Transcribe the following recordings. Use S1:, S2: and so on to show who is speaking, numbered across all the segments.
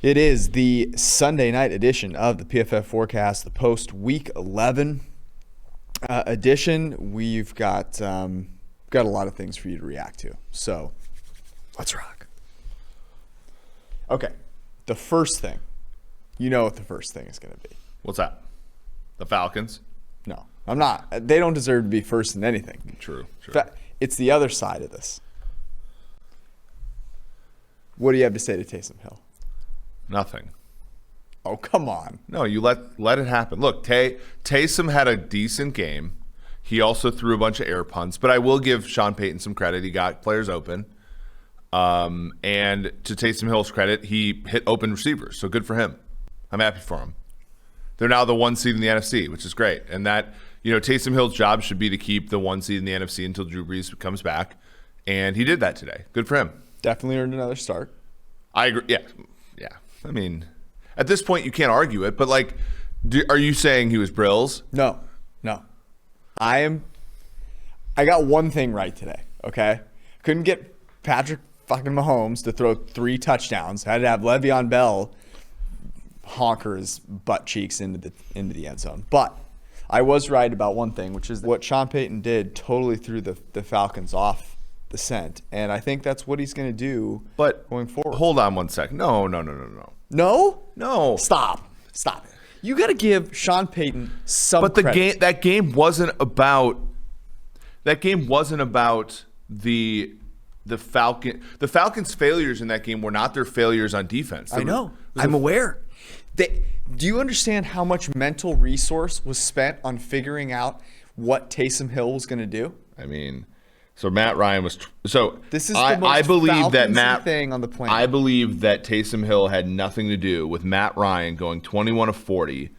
S1: It is the Sunday night edition of the PFF Forecast, the post-Week 11 edition. We've got a lot of things for you to react to, so let's rock. Okay, the first thing. You know what the first thing is going to be.
S2: What's that? The Falcons?
S1: No, I'm not. They don't deserve to be first in anything.
S2: True.
S1: It's the other side of this. What do you have to say to Taysom Hill?
S2: Nothing.
S1: Oh, come on.
S2: No, you let it happen. Look, Taysom had a decent game. He also threw a bunch of air punts, but I will give Sean Payton some credit. He got players open. And to Taysom Hill's credit, he hit open receivers, so good for him. I'm happy for him. They're now the 1 seed in the NFC, which is great. And that, Taysom Hill's job should be to keep the 1 seed in the NFC until Drew Brees comes back. And he did that today. Good for him.
S1: Definitely earned another start.
S2: I agree. Yeah. I mean, at this point, you can't argue it. But, are you saying he was Brills?
S1: No. I got one thing right today, okay? Couldn't get Patrick fucking Mahomes to throw 3 touchdowns. Had to have Le'Veon Bell honker his butt cheeks into the end zone. But I was right about one thing, which is what Sean Payton did totally threw the Falcons off the scent. And I think that's what he's going to do going forward.
S2: Hold on one second. No.
S1: No? Stop it. You got to give Sean Payton some credit.
S2: That game wasn't about the Falcon. The Falcons' failures in that game were not their failures on defense.
S1: I know. I'm aware. Do you understand how much mental resource was spent on figuring out what Taysom Hill was going to do?
S2: I mean, so Matt Ryan was.
S1: This is the most Falcons thing on the planet.
S2: I believe that Taysom Hill had nothing to do with Matt Ryan going 21 of 40,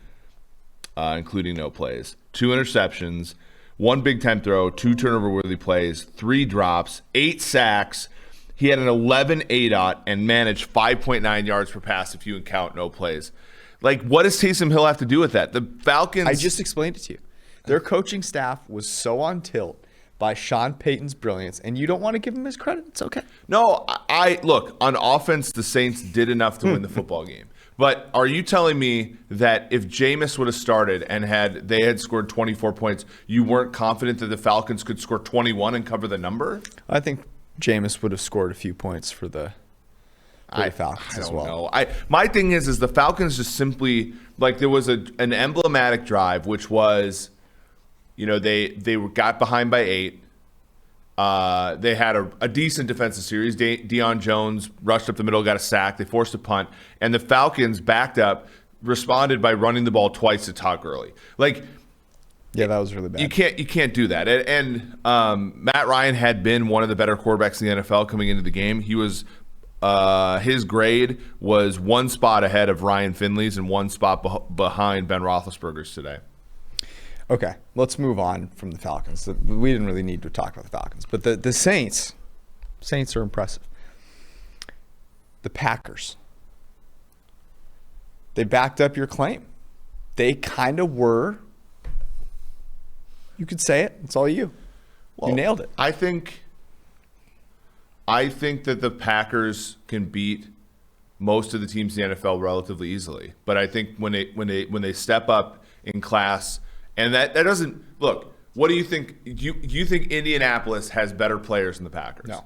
S2: including no plays, 2 interceptions, 1 Big Ten throw, 2 turnover-worthy plays, 3 drops, 8 sacks. He had an 11 ADOT and managed 5.9 yards per pass if you count no plays. What does Taysom Hill have to do with that? The Falcons.
S1: I just explained it to you. Their coaching staff was so on tilt by Sean Payton's brilliance, and you don't want to give him his credit. It's okay.
S2: No, I look, on offense, the Saints did enough to win the football game. But are you telling me that if Jameis would have started and they had scored 24 points, you weren't confident that the Falcons could score 21 and cover the number?
S1: I think Jameis would have scored a few points for the Falcons as well.
S2: I don't know. My thing is the Falcons just simply, there was an emblematic drive, which was, they got behind by 8. They had a decent defensive series. Deion Jones rushed up the middle, got a sack. They forced a punt. And the Falcons backed up, responded by running the ball twice to Todd Gurley.
S1: Yeah, that was really bad.
S2: You can't do that. And Matt Ryan had been one of the better quarterbacks in the NFL coming into the game. He was his grade was 1 spot ahead of Ryan Finley's and 1 spot behind Ben Roethlisberger's today.
S1: Okay, let's move on from the Falcons. We didn't really need to talk about the Falcons, but the Saints are impressive. The Packers, they backed up your claim. They kind of were. You could say it. It's all you. Well, you nailed it.
S2: I think that the Packers can beat most of the teams in the NFL relatively easily. But I think when they step up in class. And that doesn't look. What do you think? Do you think Indianapolis has better players than the Packers?
S1: No,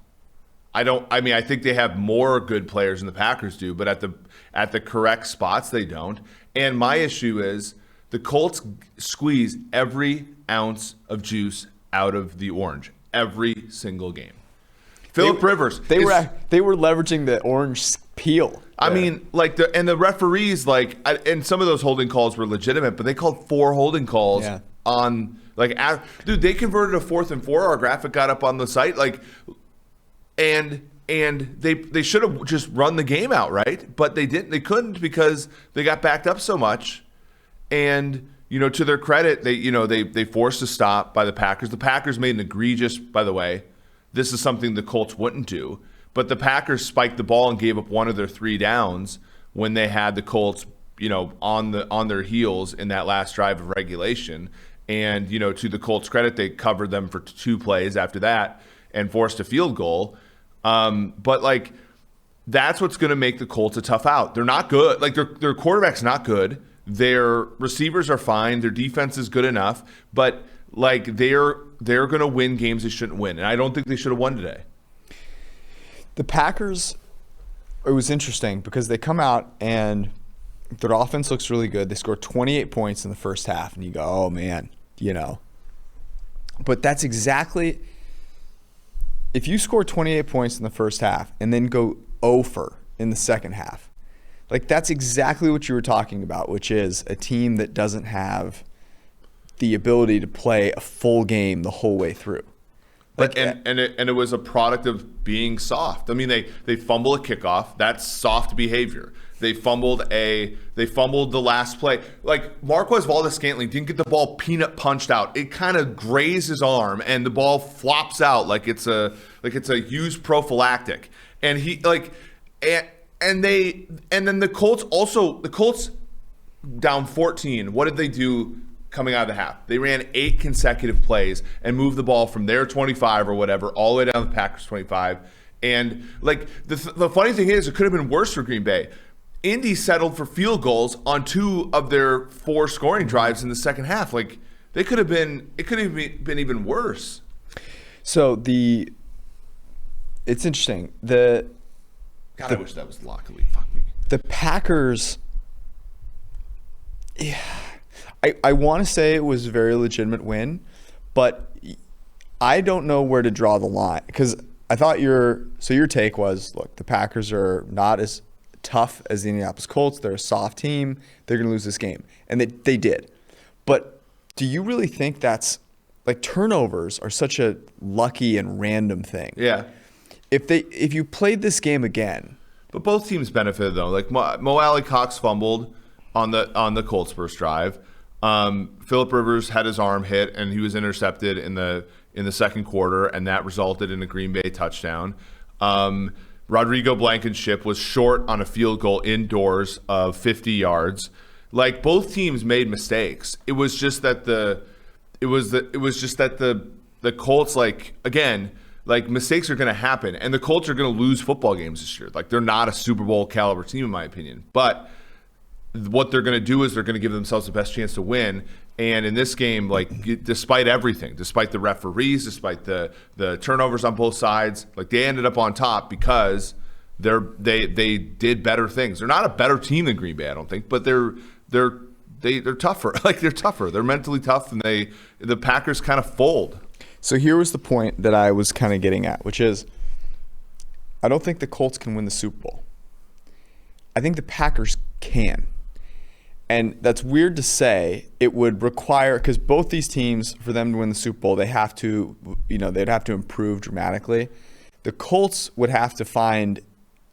S2: I don't. I mean, I think they have more good players than the Packers do, but at the correct spots they don't. And my issue is the Colts squeeze every ounce of juice out of the orange every single game. Phillip Rivers.
S1: They were leveraging the orange peel.
S2: I mean, the referees, and some of those holding calls were legitimate, but they called 4 holding calls on, dude, they converted a 4th and 4. Our graphic got up on the site, and they should have just run the game out, right? But they didn't. They couldn't because they got backed up so much. And to their credit, they forced a stop by the Packers. The Packers made an egregious, by the way. This is something the Colts wouldn't do. But the Packers spiked the ball and gave up 1 of their 3 downs when they had the Colts, on their heels in that last drive of regulation. And, to the Colts' credit, they covered them for 2 plays after that and forced a field goal. But that's what's going to make the Colts a tough out. They're not good. Like their quarterback's not good. Their receivers are fine. Their defense is good enough, but like they're going to win games they shouldn't win, and I don't think they should have won today.
S1: The Packers, it was interesting because they come out and their offense looks really good. They score 28 points in the first half, and you go, oh man, you know. But that's exactly, if you score 28 points in the first half and then go 0 in the second half, like that's exactly what you were talking about, which is a team that doesn't have the ability to play a full game the whole way through.
S2: Like, and it was a product of being soft. I mean, they fumble a kickoff. That's soft behavior. They fumbled the last play. Like Marquez Valdes-Scantling didn't get the ball peanut punched out. It kind of grazed his arm, and the ball flops out like it's a used prophylactic. And he like and then the Colts down 14. What did they do? Coming out of the half, they ran 8 consecutive plays and moved the ball from their 25 or whatever all the way down to the Packers 25. And like the funny thing is, it could have been worse for Green Bay. Indy settled for field goals on 2 of their 4 scoring drives in the second half. Like it could have been even worse.
S1: So it's interesting.
S2: I wish that was luckily. Fuck me.
S1: The Packers. Yeah. I want to say it was a very legitimate win, but I don't know where to draw the line because I thought your take was, look, the Packers are not as tough as the Indianapolis Colts. They're a soft team. They're going to lose this game, and they did. But do you really think that's like turnovers are such a lucky and random thing?
S2: Yeah.
S1: If you played this game again,
S2: but both teams benefited though. Like Mo Alley Cox fumbled on the Colts first drive. Phillip Rivers had his arm hit and he was intercepted in the second quarter, and that resulted in a Green Bay touchdown. Rodrigo Blankenship was short on a field goal indoors of 50 yards. Like both teams made mistakes. It was just that the Colts, like again, like mistakes are going to happen, and the Colts are going to lose football games this year. Like they're not a Super Bowl caliber team in my opinion, but what they're going to do is they're going to give themselves the best chance to win. And in this game, like despite everything, despite the referees, despite the turnovers on both sides, like they ended up on top because they did better things. They're not a better team than Green Bay, I don't think, but they're tougher. Like they're tougher. They're mentally tough, and the Packers kind of fold.
S1: So here was the point that I was kind of getting at, which is I don't think the Colts can win the Super Bowl. I think the Packers can. And that's weird to say. It would require, because both these teams, for them to win the Super Bowl, they'd have to improve dramatically. The Colts would have to find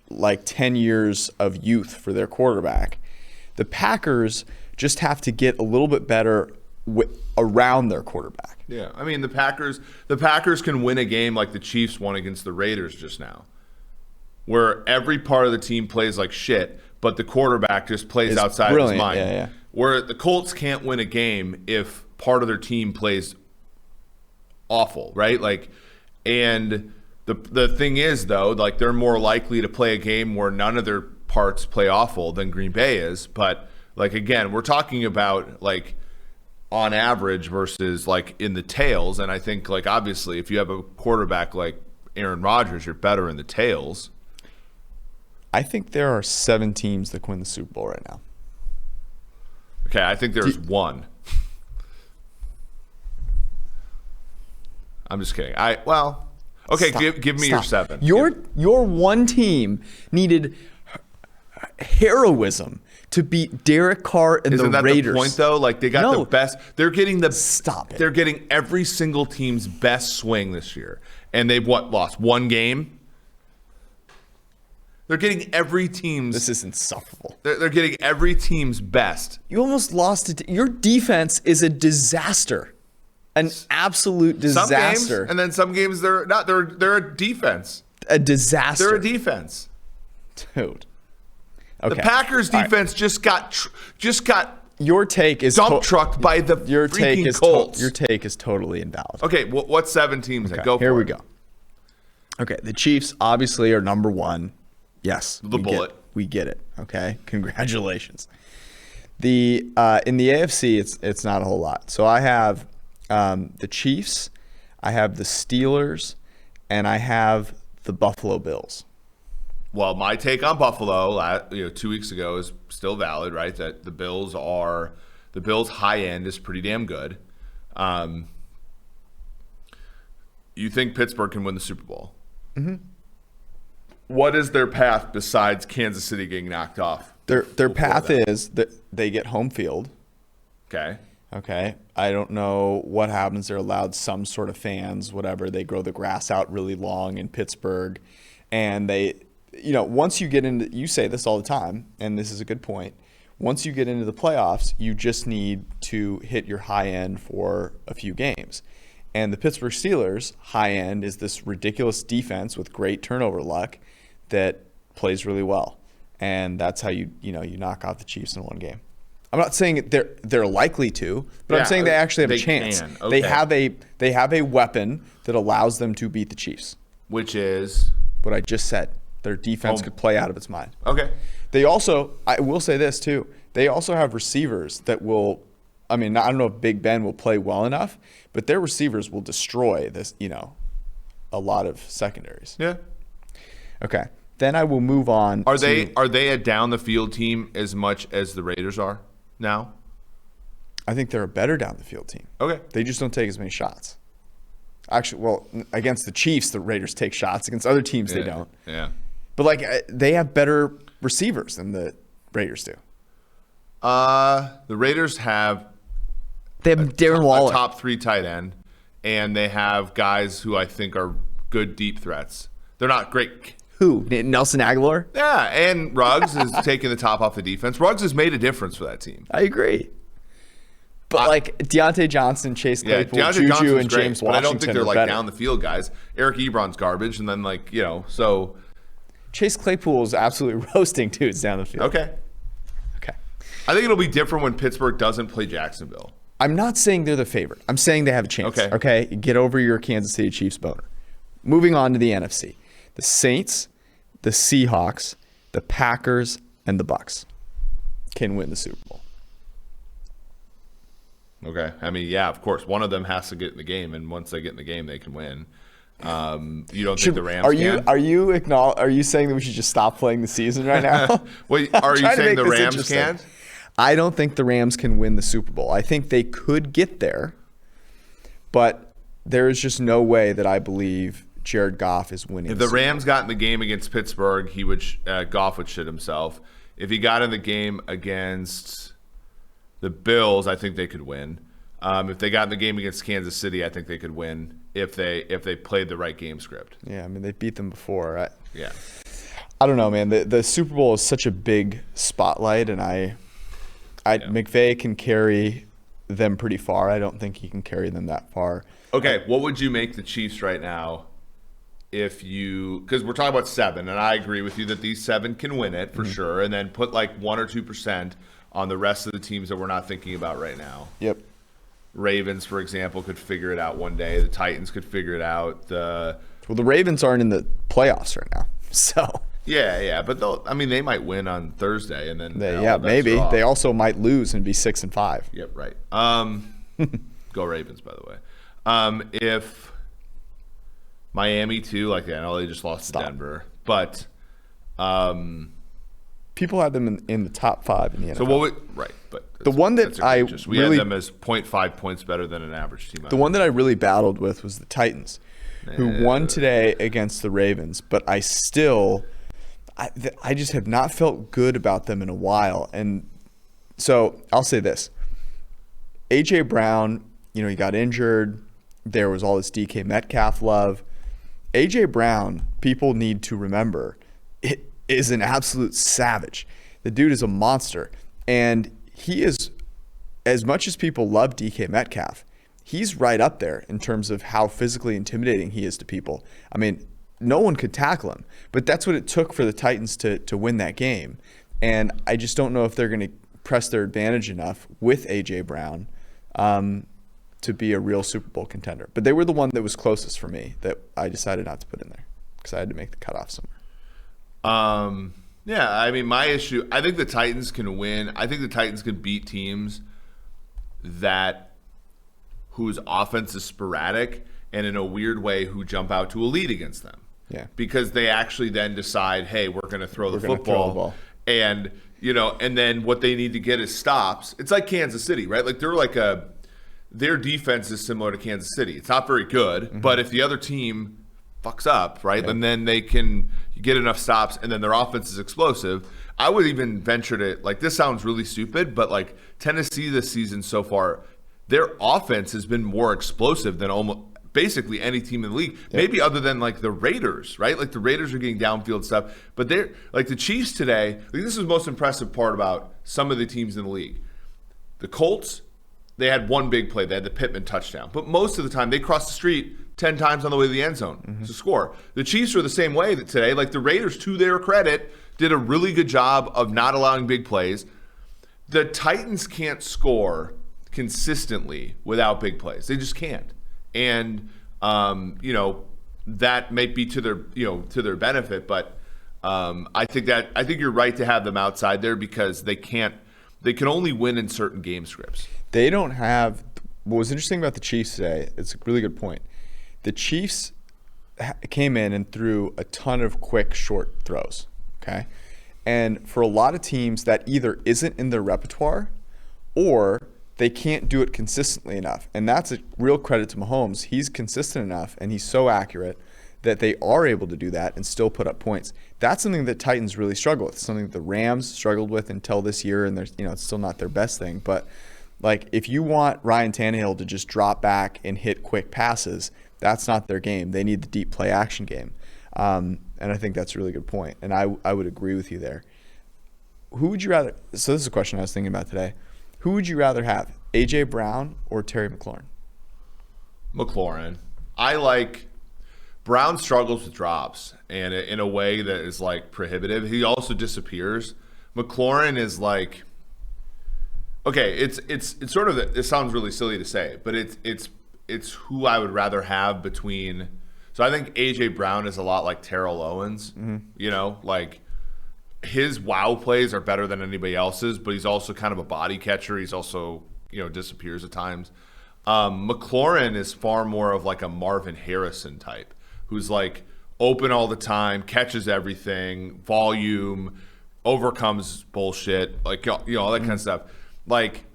S1: like 10 years of youth for their quarterback. The Packers just have to get a little bit better around their quarterback.
S2: Yeah, I mean the Packers can win a game like the Chiefs won against the Raiders just now, where every part of the team plays like shit, but the quarterback just plays outside of his mind.
S1: Yeah.
S2: Where the Colts can't win a game if part of their team plays awful, right? Like, and the thing is though, like they're more likely to play a game where none of their parts play awful than Green Bay is. But like again, we're talking about like on average versus like in the tails, and I think like obviously if you have a quarterback like Aaron Rodgers, you're better in the tails.
S1: I think there are 7 teams that can win the Super Bowl right now.
S2: Okay, I think there's one. I'm just kidding. Okay, give me your 7.
S1: Your one team needed heroism to beat Derek Carr and
S2: Isn't
S1: the
S2: that
S1: Raiders.
S2: The point though? Like they got the best. They're getting the
S1: Stop it.
S2: They're getting every single team's best swing this year, and they've lost one game. They're getting every team's.
S1: This is insufferable.
S2: They're getting every team's best.
S1: You almost lost it. Your defense is a disaster, an absolute disaster.
S2: Some games, and then some games they're not. They're a defense.
S1: A disaster.
S2: They're a defense,
S1: dude. Okay.
S2: The Packers defense just got
S1: your take is
S2: dump trucked by the freaking Colts.
S1: Your take is totally invalid.
S2: Okay, what 7 teams?
S1: Okay,
S2: Go for
S1: here
S2: it.
S1: we go. Okay, the Chiefs obviously are number 1. Yes.
S2: The bullet.
S1: We get it. Okay. Congratulations. In the AFC, it's not a whole lot. So I have the Chiefs, I have the Steelers, and I have the Buffalo Bills.
S2: Well, my take on Buffalo, 2 weeks ago is still valid, right? That the Bills high end is pretty damn good. You think Pittsburgh can win the Super Bowl?
S1: Mm-hmm.
S2: What is their path besides Kansas City getting knocked off?
S1: Their path is that they get home field.
S2: Okay.
S1: Okay. I don't know what happens. They're allowed some sort of fans, whatever. They grow the grass out really long in Pittsburgh. And they, once you get into, you say this all the time, and this is a good point. Once you get into the playoffs, you just need to hit your high end for a few games. And the Pittsburgh Steelers' high end is this ridiculous defense with great turnover luck that plays really well. And that's how you knock off the Chiefs in one game. I'm not saying they're likely to, but I'm saying they actually have a chance.
S2: Okay.
S1: They have a weapon that allows them to beat the Chiefs.
S2: Which is
S1: what I just said. Their defense could play out of its mind.
S2: Okay.
S1: They also, I will say this too, they also have receivers that will, I don't know if Big Ben will play well enough, but their receivers will destroy this, a lot of secondaries.
S2: Yeah.
S1: Okay. Then I will move on.
S2: Are they a down the field team as much as the Raiders are now?
S1: I think they're a better down the field team.
S2: Okay.
S1: They just don't take as many shots. Actually, against the Chiefs, the Raiders take shots. Against other teams, they don't.
S2: Yeah.
S1: But they have better receivers than the Raiders do.
S2: The Raiders have
S1: Darren Waller,
S2: a top 3 tight end, and they have guys who I think are good deep threats. They're not great.
S1: Who? Nelson Aguilar?
S2: Yeah, and Ruggs is taking the top off the defense. Ruggs has made a difference for that team.
S1: I agree. But Deontay Johnson, Chase Claypool, Juju, and James Washington,
S2: but I don't think they're
S1: better.
S2: down the field guys. Eric Ebron's garbage, and then so
S1: Chase Claypool is absolutely roasting dudes down the field.
S2: Okay. I think it'll be different when Pittsburgh doesn't play Jacksonville.
S1: I'm not saying they're the favorite. I'm saying they have a chance. Okay. Get over your Kansas City Chiefs boner. Moving on to the NFC. The Saints, the Seahawks, the Packers, and the Bucs can win the Super Bowl.
S2: Okay. Of course. One of them has to get in the game, and once they get in the game, they can win. You don't think the Rams can?
S1: Are you saying that we should just stop playing the season right now?
S2: Wait, are you saying the Rams can?
S1: I don't think the Rams can win the Super Bowl. I think they could get there, but there is just no way that I believe Jared Goff is winning.
S2: If the Rams got in the game against Pittsburgh, Goff would shit himself. If he got in the game against the Bills, I think they could win. If they got in the game against Kansas City, I think they could win if they played the right game script.
S1: Yeah, they beat them before.
S2: Yeah.
S1: I don't know, man. The Super Bowl is such a big spotlight, and McVay can carry them pretty far. I don't think he can carry them that far.
S2: Okay, what would you make the Chiefs right now because we're talking about 7, and I agree with you that these 7 can win it for sure, and then put 1 or 2% on the rest of the teams that we're not thinking about right now.
S1: Yep.
S2: Ravens, for example, could figure it out one day. The Titans could figure it out.
S1: The Ravens aren't in the playoffs right now, so.
S2: Yeah, but they might win on Thursday, and then
S1: maybe they also might lose and be 6-5.
S2: Yep, right. Go Ravens, by the way. If Miami too, I know they just lost to Denver, but
S1: people have them in the top 5 in the NFL.
S2: So but
S1: the one that
S2: we had them as 0.5 points better than an average team.
S1: The one that I really battled with was the Titans, who won today against the Ravens, but I just have not felt good about them in a while. And so I'll say this. A.J. Brown, he got injured. There was all this DK Metcalf love. A.J. Brown, people need to remember, it is an absolute savage. The dude is a monster. And he is, as much as people love DK Metcalf, he's right up there in terms of how physically intimidating he is to people. No one could tackle him, but that's what it took for the Titans to win that game. And I just don't know if they're going to press their advantage enough with A.J. Brown to be a real Super Bowl contender. But they were the one that was closest for me that I decided not to put in there because I had to make the cutoff somewhere.
S2: Yeah, I mean, my issue, I think the Titans can win. I think the Titans can beat teams whose offense is sporadic and in a weird way who jump out to a lead against them.
S1: Yeah.
S2: Because they actually then decide, hey, we're going to throw the football. And, and then what they need to get is stops. It's like Kansas City, right? Like their defense is similar to Kansas City. It's not very good, but if the other team fucks up, right, and then they can get enough stops, and then their offense is explosive. I would even venture to, like, this sounds really stupid, but like Tennessee this season so far, their offense has been more explosive than almost basically any team in the league. Maybe other than like the Raiders, right? Like the Raiders are getting downfield stuff, but they're like the Chiefs today. Like, this is the most impressive part about some of the teams in the league. The Colts, they had one big play. They had the Pittman touchdown, but most of the time they crossed the street 10 times on the way to the end zone to score. The Chiefs are the same way today. Like the Raiders, to their credit, did a really good job of not allowing big plays. The Titans can't score consistently without big plays. They just can't. And that may be to their benefit, but I think you're right to have them outside there because they can only win in certain game scripts.
S1: They don't have. What was interesting about the Chiefs today, it's a really good point. The Chiefs came in and threw a ton of quick, short throws, okay? And for a lot of teams, that either isn't in their repertoire or they can't do it consistently enough. And that's a real credit to Mahomes. He's consistent enough and he's so accurate that they are able to do that and still put up points. That's something that Titans really struggle with, something that the Rams struggled with until this year, and it's still not their best thing. But like, if you want Ryan Tannehill to just drop back and hit quick passes, that's not their game. They need the deep play action game. And I think that's a really good point. And I would agree with you there. Who would you rather – so this is a question I was thinking about today. Who would you rather have, A.J. Brown or Terry McLaurin?
S2: McLaurin. I like – Brown struggles with drops and in a way that is like prohibitive. He also disappears. McLaurin is like – okay, it's sort of – it sounds really silly to say, but it's who I would rather have between – so I think A.J. Brown is a lot like Terrell Owens, like his wow plays are better than anybody else's, but he's also kind of a body catcher. He's also, disappears at times. McLaurin is far more of like a Marvin Harrison type who's like open all the time, catches everything, volume, overcomes bullshit, like, all that kind of stuff. Like,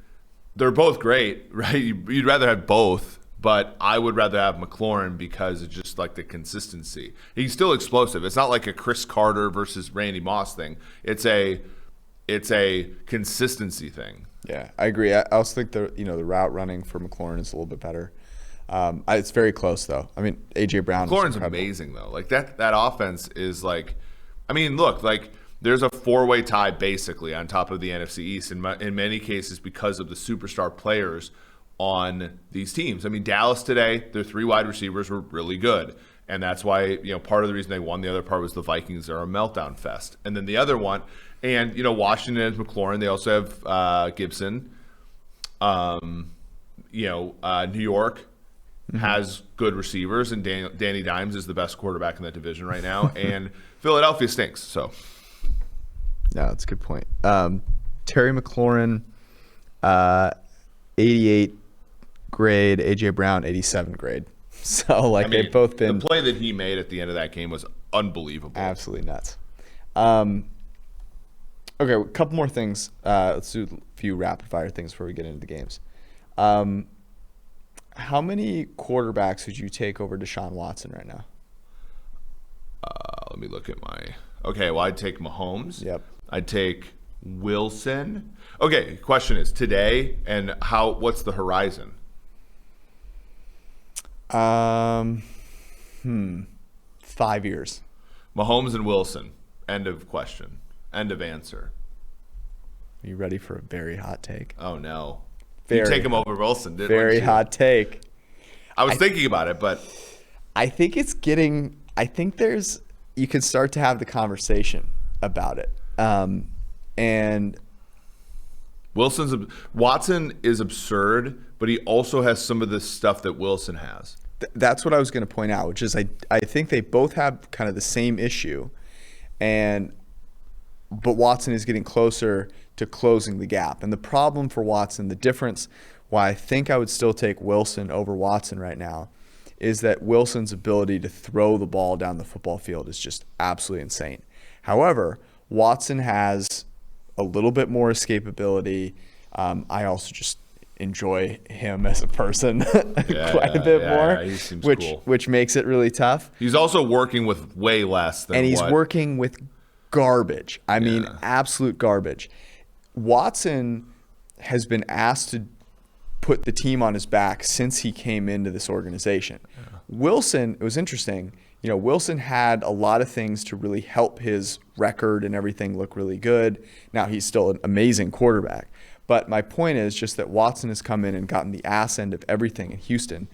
S2: they're both great, right? You'd rather have both. But I would rather have McLaurin because it's just like the consistency. He's still explosive. It's not like a Chris Carter versus Randy Moss thing. It's a consistency thing. Yeah,
S1: I agree. I also think the route running for McLaurin is a little bit better. It's very close though. I mean, AJ Brown.
S2: McLaurin's amazing though. Like that offense is like, I mean, look, like there's a 4-way tie basically on top of the NFC East in many cases because of the superstar players on these teams. I mean, Dallas today, their 3 wide receivers were really good. And that's why, part of the reason they won. The other part was the Vikings are a meltdown fest. And then the other one, and, Washington has McLaurin. They also have Gibson. New York has good receivers, and Danny Dimes is the best quarterback in that division right now. And Philadelphia stinks. So,
S1: yeah, that's a good point. Terry McLaurin, 88 grade, AJ Brown 87 grade. So they've both been.
S2: The play that he made at the end of that game was unbelievable.
S1: Absolutely nuts. Okay, a couple more things. Let's do a few rapid fire things before we get into the games. How many quarterbacks would you take over Deshaun Watson right now?
S2: Let me look at my. Okay, well, I'd take Mahomes.
S1: Yep.
S2: I'd take Wilson. Okay, question is today and what's the horizon?
S1: 5 years.
S2: Mahomes and Wilson. End of question. End of answer.
S1: Are you ready for a very hot take?
S2: Oh no. You take him over Wilson, didn't you?
S1: Very hot take.
S2: I was thinking about it, but
S1: I think you can start to have the conversation about it. And
S2: Watson is absurd, but he also has some of the stuff that Wilson has.
S1: That's what I was going to point out, which is I think they both have kind of the same issue. But Watson is getting closer to closing the gap. And the problem for Watson, the difference why I think I would still take Wilson over Watson right now, is that Wilson's ability to throw the ball down the football field is just absolutely insane. However, Watson has a little bit more escapability. I also just enjoy him as a person quite a bit more,
S2: he seems cool.
S1: which makes it really tough.
S2: He's also working with way less than
S1: he's working with garbage. I mean, absolute garbage. Watson has been asked to put the team on his back since he came into this organization. Wilson, it was interesting. Wilson had a lot of things to really help his record and everything look really good. Now he's still an amazing quarterback. But my point is just that Watson has come in and gotten the ass end of everything in Houston.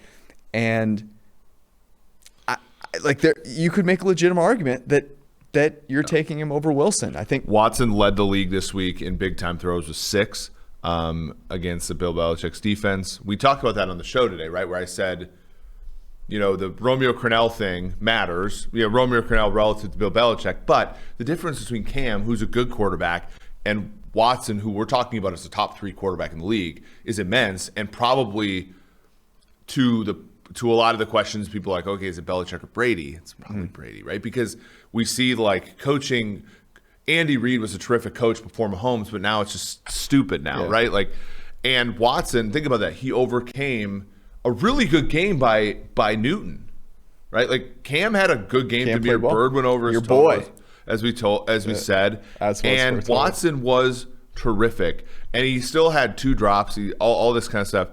S1: And you could make a legitimate argument that you're taking him over Wilson. I think
S2: Watson led the league this week in big time throws with 6 against the Bill Belichick's defense. We talked about that on the show today, right? Where I said, the Romeo Crennel thing matters. Romeo Crennel relative to Bill Belichick, but the difference between Cam, who's a good quarterback, and Watson, who we're talking about as the top 3 quarterback in the league, is immense, and probably to a lot of the questions, people are like, okay, is it Belichick or Brady? It's probably Brady, right? Because we see coaching. Andy Reid was a terrific coach before Mahomes, but now it's just stupid now, right? And Watson, think about that. He overcame a really good game by Newton, right? Cam had a good game. Demir Bird went over his toes, as we said, and Watson was terrific, and he still had 2 drops, all this kind of stuff.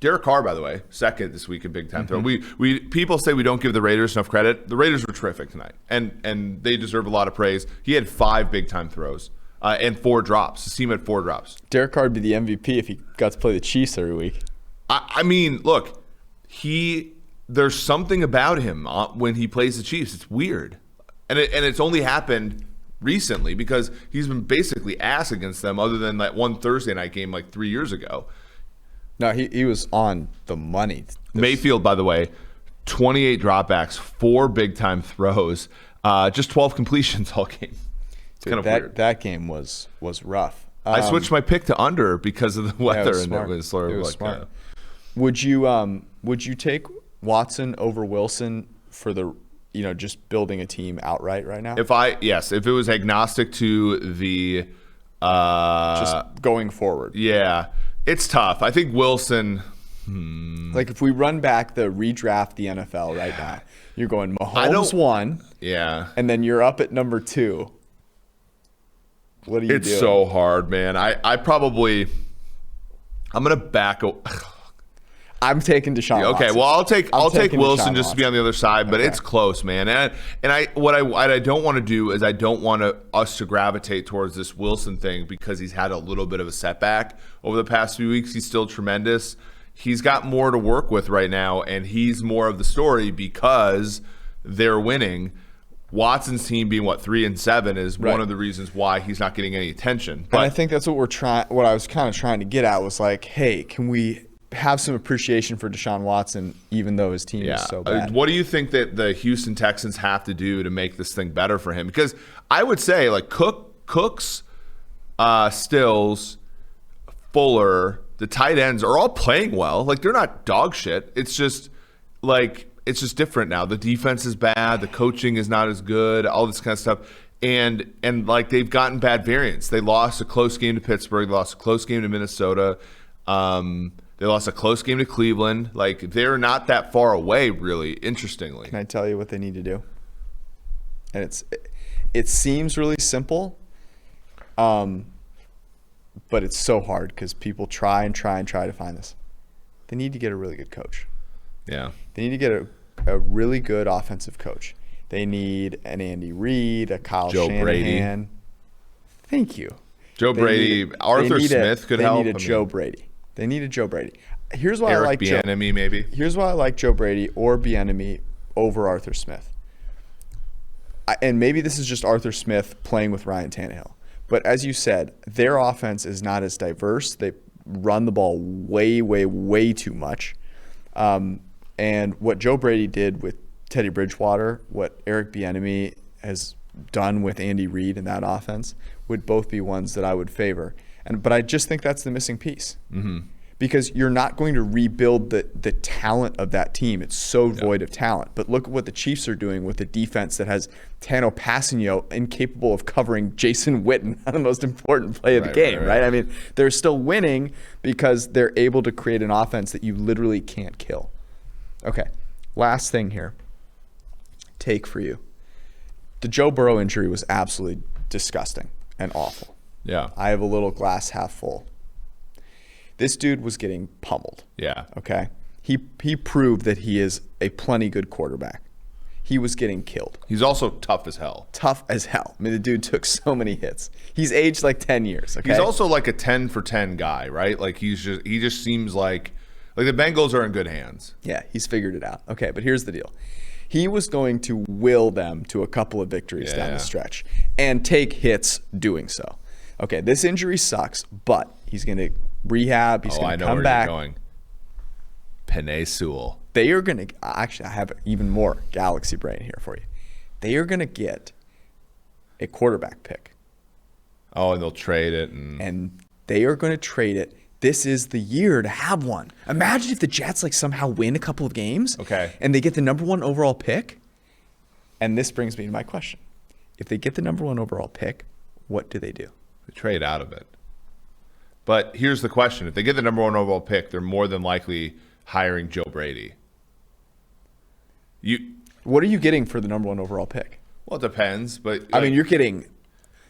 S2: Derek Carr, by the way, second this week in big time throw. We people say we don't give the Raiders enough credit. The Raiders were terrific tonight, and they deserve a lot of praise. He had 5 big time throws and 4 drops. His team had 4 drops.
S1: Derek Carr would be the MVP if he got to play the Chiefs every week.
S2: I mean, look, there's something about him when he plays the Chiefs. It's weird, and it's only happened recently because he's been basically ass against them, other than that one Thursday night game 3 years ago.
S1: No, he was on the money.
S2: Mayfield, by the way, 28 dropbacks, 4 big-time throws, just 12 completions all game. It's kind of weird.
S1: That game was rough.
S2: I switched my pick to under because of the weather.
S1: It was smart. Would you take Watson over Wilson for the just building a team outright right now?
S2: If it was agnostic to the
S1: just going forward.
S2: Yeah. It's tough. I think Wilson.
S1: If we run back the redraft the NFL right now, you're going Mahomes 1.
S2: Yeah.
S1: And then you're up at number 2. What do you do?
S2: It's so hard, man. I'm going to back.
S1: I'm taking Deshaun Watson.
S2: Okay, well, I'll take Wilson just to be on the other side, but it's close, man. What I don't want to do is I don't want us to gravitate towards this Wilson thing because he's had a little bit of a setback over the past few weeks. He's still tremendous. He's got more to work with right now, and he's more of the story because they're winning. Watson's team being 3-7 is one of the reasons why he's not getting any attention. But
S1: and I think that's what what I was kind of trying to get at was hey, can we have some appreciation for Deshaun Watson, even though his team is so bad?
S2: What do you think that the Houston Texans have to do to make this thing better for him? Because I would say Cooks, Stills, Fuller, the tight ends are all playing well. They're not dog shit. It's just it's just different now. The defense is bad. The coaching is not as good. All this kind of stuff. And they've gotten bad variants. They lost a close game to Pittsburgh. They lost a close game to Minnesota. They lost a close game to Cleveland. They're not that far away, really, interestingly.
S1: Can I tell you what they need to do? And it seems really simple, but it's so hard because people try to find this. They need to get a really good coach.
S2: Yeah.
S1: They need to get a really good offensive coach. They need an Andy Reid, a Kyle Shanahan.
S2: Brady.
S1: Thank you.
S2: Arthur Smith could help.
S1: They need a Joe Brady. They need a Joe Brady. Here's why
S2: Eric
S1: I like
S2: Bieniemy, maybe.
S1: Here's why I like Joe Brady or Bieniemy over Arthur Smith. And maybe this is just Arthur Smith playing with Ryan Tannehill. But as you said, their offense is not as diverse. They run the ball way, way, way too much. And what Joe Brady did with Teddy Bridgewater, what Eric Bieniemy has done with Andy Reid in that offense would both be ones that I would favor. But I just think that's the missing piece.
S2: Mm-hmm.
S1: Because you're not going to rebuild the talent of that team. It's so void of talent. But look at what the Chiefs are doing with a defense that has Tano Passanio incapable of covering Jason Witten on the most important play of the game, right? I mean, they're still winning because they're able to create an offense that you literally can't kill. Okay, last thing here. Take for you. The Joe Burrow injury was absolutely disgusting and awful.
S2: Yeah.
S1: I have a little glass half full. This dude was getting pummeled.
S2: Yeah.
S1: Okay. He proved that he is a plenty good quarterback. He was getting killed.
S2: He's also tough as hell.
S1: Tough as hell. I mean, the dude took so many hits. He's aged like 10 years. Okay.
S2: He's also like a 10 for 10 guy, right? Like he just seems like the Bengals are in good hands.
S1: Yeah, he's figured it out. Okay, but here's the deal. He was going to will them to a couple of victories down the stretch and take hits doing so. Okay, this injury sucks, but he's going to rehab. He's going to come back.
S2: You're going. Penei Sewell.
S1: They are going to actually. I have even more galaxy brain here for you. They are going to get a quarterback pick.
S2: Oh, and they'll trade it,
S1: and they are going to trade it. This is the year to have one. Imagine if the Jets somehow win a couple of games.
S2: Okay.
S1: And they get the number 1 overall pick. And this brings me to my question: if they get the number 1 overall pick, what do? They
S2: trade out of it. But here's the question. If they get the number 1 overall pick, they're more than likely hiring Joe Brady.
S1: What are you getting for the number 1 overall pick?
S2: Well, it depends. But
S1: I mean, you're getting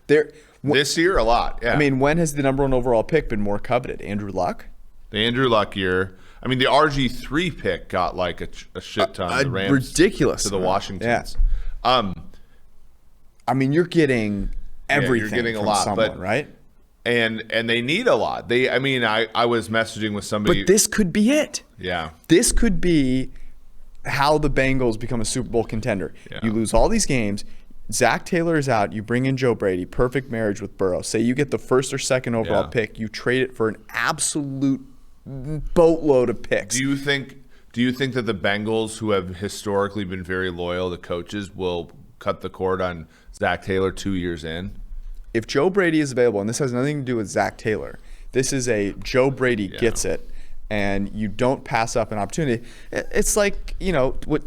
S2: this year a lot. Yeah.
S1: I mean, when has the number 1 overall pick been more coveted? Andrew Luck?
S2: The Andrew Luck year. I mean, the RG3 pick got like a shit ton. The Rams
S1: ridiculous
S2: to the Washingtons.
S1: Yeah. I mean, you're getting everything.
S2: You're getting
S1: from
S2: a lot,
S1: someone, right?
S2: And they need a lot. I was messaging with somebody.
S1: But this could be it.
S2: Yeah.
S1: This could be how the Bengals become a Super Bowl contender.
S2: Yeah.
S1: You lose all these games. Zach Taylor is out. You bring in Joe Brady. Perfect marriage with Burrow. Say you get the 1st or 2nd overall pick. You trade it for an absolute boatload of picks.
S2: Do you think that the Bengals, who have historically been very loyal to coaches, will cut the cord on Zach Taylor 2 years in?
S1: If Joe Brady is available, and this has nothing to do with Zach Taylor, this is a Joe Brady gets it, and you don't pass up an opportunity. It's like, what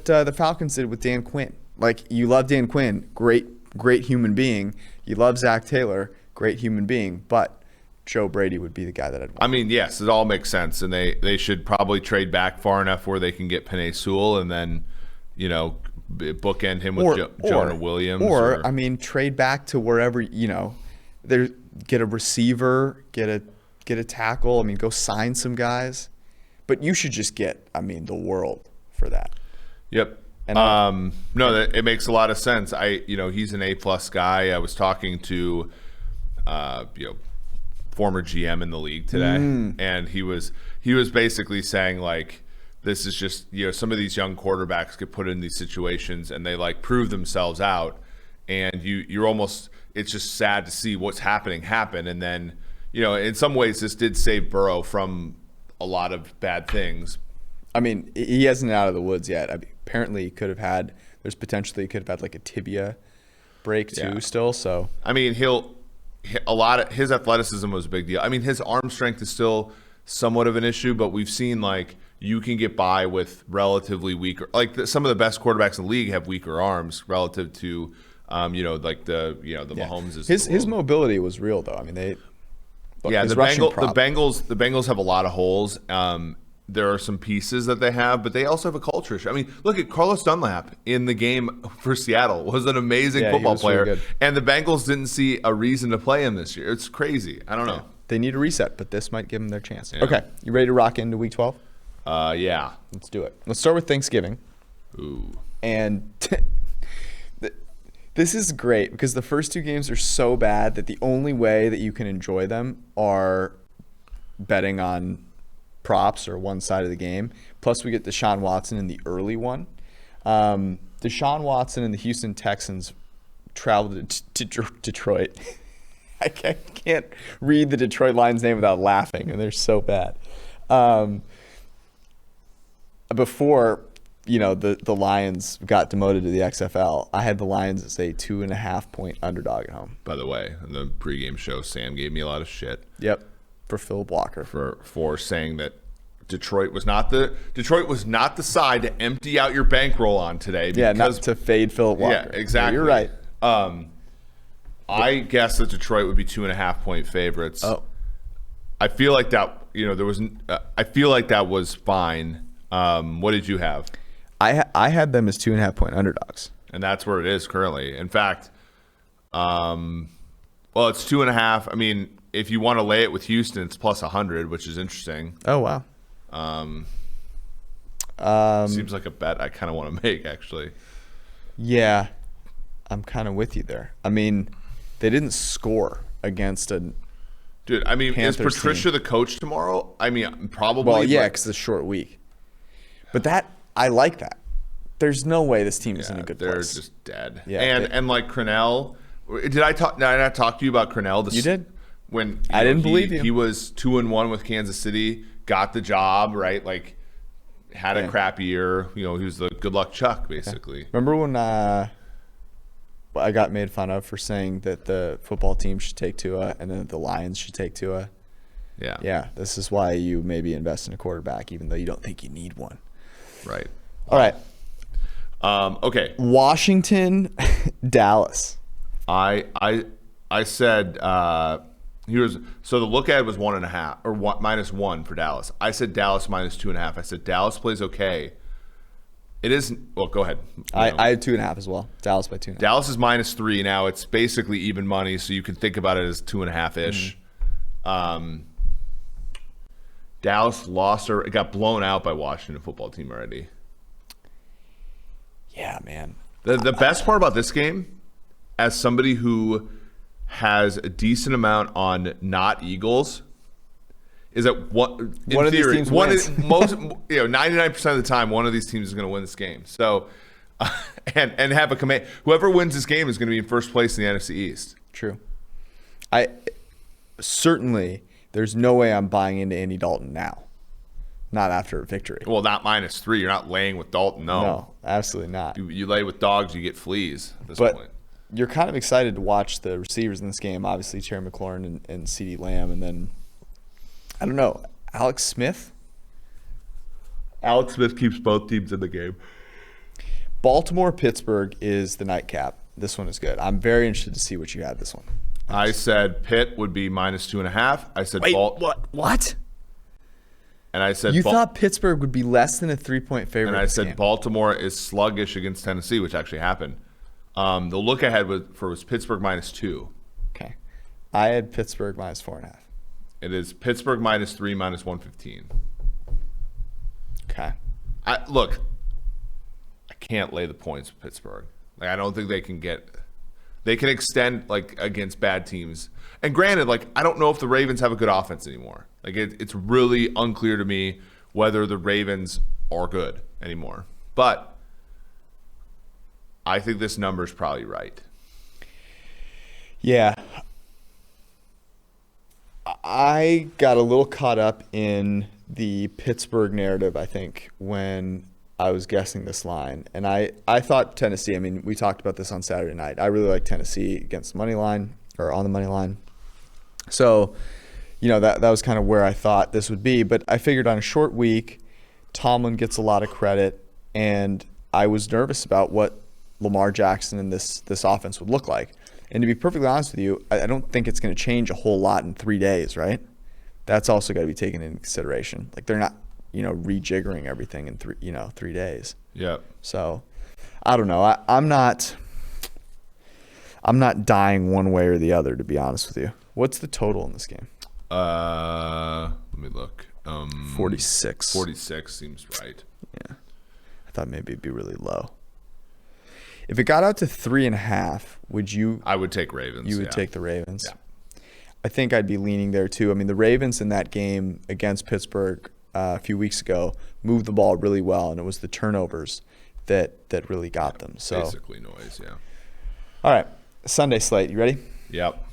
S1: the Falcons did with Dan Quinn. Like, you love Dan Quinn, great human being. You love Zach Taylor, great human being, but Joe Brady would be the guy that I'd want.
S2: I mean, yes, it all makes sense, and they should probably trade back far enough where they can get Penei Sewell and then, bookend him with Jonah Williams.
S1: Or, I mean, trade back to wherever, get a receiver, get a tackle. I mean, go sign some guys. But you should just get, the world for that.
S2: Yep.
S1: And
S2: it makes a lot of sense. He's an A+ guy. I was talking to, former GM in the league today, and he was basically saying, like, this is just, some of these young quarterbacks get put in these situations and they prove themselves out, and you're almost, it's just sad to see what's happen. And then, in some ways this did save Burrow from a lot of bad things.
S1: I mean, he hasn't out of the woods yet. Apparently he could have had like a tibia break too still. So, I mean,
S2: his athleticism was a big deal. I mean, his arm strength is still somewhat of an issue, but we've seen you can get by with relatively weaker. Some of the best quarterbacks in the league have weaker arms relative to, the Mahomes.
S1: His mobility was real though. I mean, the
S2: Bengals have a lot of holes. There are some pieces that they have, but they also have a culture issue. I mean, look at Carlos Dunlap in the game for Seattle. Was an amazing football player, really, and the Bengals didn't see a reason to play him this year. It's crazy. I don't know.
S1: They need a reset, but this might give them their chance. Yeah. Okay, you ready to rock into Week 12?
S2: Yeah.
S1: Let's do it. Let's start with Thanksgiving.
S2: Ooh.
S1: And this is great because the first 2 games are so bad that the only way that you can enjoy them are betting on props or one side of the game. Plus, we get Deshaun Watson in the early one. Deshaun Watson and the Houston Texans traveled to Detroit. I can't read the Detroit Lions name without laughing, and they're so bad. Before the Lions got demoted to the XFL. I had the Lions as a 2.5-point underdog at home.
S2: By the way, in the pregame show, Sam gave me a lot of shit.
S1: Yep, for Phil Walker
S2: for saying that Detroit was not the side to empty out your bankroll on today.
S1: Because, not to fade Phil Walker.
S2: Yeah, exactly.
S1: You're right.
S2: I guess that Detroit would be 2.5-point favorites.
S1: Oh,
S2: I feel like that. I feel like that was fine. What did you have?
S1: I had them as 2.5-point underdogs,
S2: and that's where it is currently. In fact, well, it's 2.5. I mean, if you want to lay it with Houston, it's plus 100, which is interesting.
S1: Oh wow.
S2: Seems like a bet I kind of want to make, actually.
S1: Yeah, I'm kind of with you there. I mean, they didn't score against a.
S2: Dude, I mean,
S1: Panthers
S2: is Patricia
S1: team
S2: the coach tomorrow? I mean, probably.
S1: Well, yeah, because it's a short week. But I like that. There's no way this team is in a good
S2: they're
S1: place.
S2: They're just dead.
S1: Yeah,
S2: and like Crennel, did I not talk to you about Crennel?
S1: You did.
S2: When
S1: I didn't believe you.
S2: He was 2-1 with Kansas City, got the job, right? Like, had a crap year. He was the good luck Chuck, basically.
S1: Okay. Remember when I got made fun of for saying that the football team should take Tua and then the Lions should take Tua?
S2: Yeah.
S1: Yeah, this is why you maybe invest in a quarterback, even though you don't think you need one.
S2: Right.
S1: All right.
S2: Okay.
S1: Washington, Dallas.
S2: I said so the look ahead was 1.5 or -1 for Dallas. I said Dallas -2.5. I said Dallas plays okay. It isn't. Well, go ahead.
S1: I had 2.5 as well. Dallas by 2.5.
S2: Dallas is -3 now. It's basically even money, so you can think about it as 2.5 ish. Dallas lost or it got blown out by Washington football team already.
S1: Yeah, man.
S2: The best part about this game, as somebody who has a decent amount on not Eagles, is that one of these teams wins. 99% of the time, one of these teams is going to win this game. So, and have a command. Whoever wins this game is going to be in first place in the NFC East.
S1: True. Certainly, there's no way I'm buying into Andy Dalton now. Not after a victory.
S2: Well, not -3. You're not laying with Dalton.
S1: No, absolutely not.
S2: You lay with dogs, you get fleas at this point.
S1: You're kind of excited to watch the receivers in this game. Obviously, Terry McLaurin and CeeDee Lamb. And then, I don't know, Alex Smith?
S2: Alex Smith keeps both teams in the game.
S1: Baltimore-Pittsburgh is the nightcap. This one is good. I'm very interested to see what you had this one.
S2: I said Pitt would be -2.5. I said
S1: What?
S2: And I said
S1: you thought Pittsburgh would be less than a 3-point favorite.
S2: And I said Baltimore is sluggish against Tennessee, which actually happened. The look ahead was Pittsburgh -2.
S1: Okay, I had Pittsburgh -4.5.
S2: It is Pittsburgh -3 -115.
S1: Okay.
S2: I can't lay the points with Pittsburgh. Like, I don't think they can extend like against bad teams. And granted, like, I don't know if the Ravens have a good offense anymore. Like, it's really unclear to me whether the Ravens are good anymore. But I think this number is probably right.
S1: Yeah. I got a little caught up in the Pittsburgh narrative, I think, when I was guessing this line. And I thought Tennessee, I mean, we talked about this on Saturday night. I really like Tennessee against the money line or on the money line. So, that was kind of where I thought this would be. But I figured on a short week, Tomlin gets a lot of credit. And I was nervous about what Lamar Jackson and this offense would look like. And to be perfectly honest with you, I don't think it's going to change a whole lot in 3 days, right? That's also got to be taken into consideration. Like, they're not, rejiggering everything in 3 days.
S2: Yeah.
S1: So, I don't know. I'm not dying one way or the other, to be honest with you. What's the total in this game?
S2: Let me look.
S1: 46.
S2: 46 seems right.
S1: Yeah. I thought maybe it'd be really low. If it got out to 3.5, would you?
S2: I would take Ravens.
S1: You would take the Ravens.
S2: Yeah.
S1: I think I'd be leaning there too. I mean, the Ravens in that game against Pittsburgh a few weeks ago moved the ball really well, and it was the turnovers that really got them. So
S2: basically noise, yeah.
S1: All right, Sunday slate. You ready?
S2: Yep.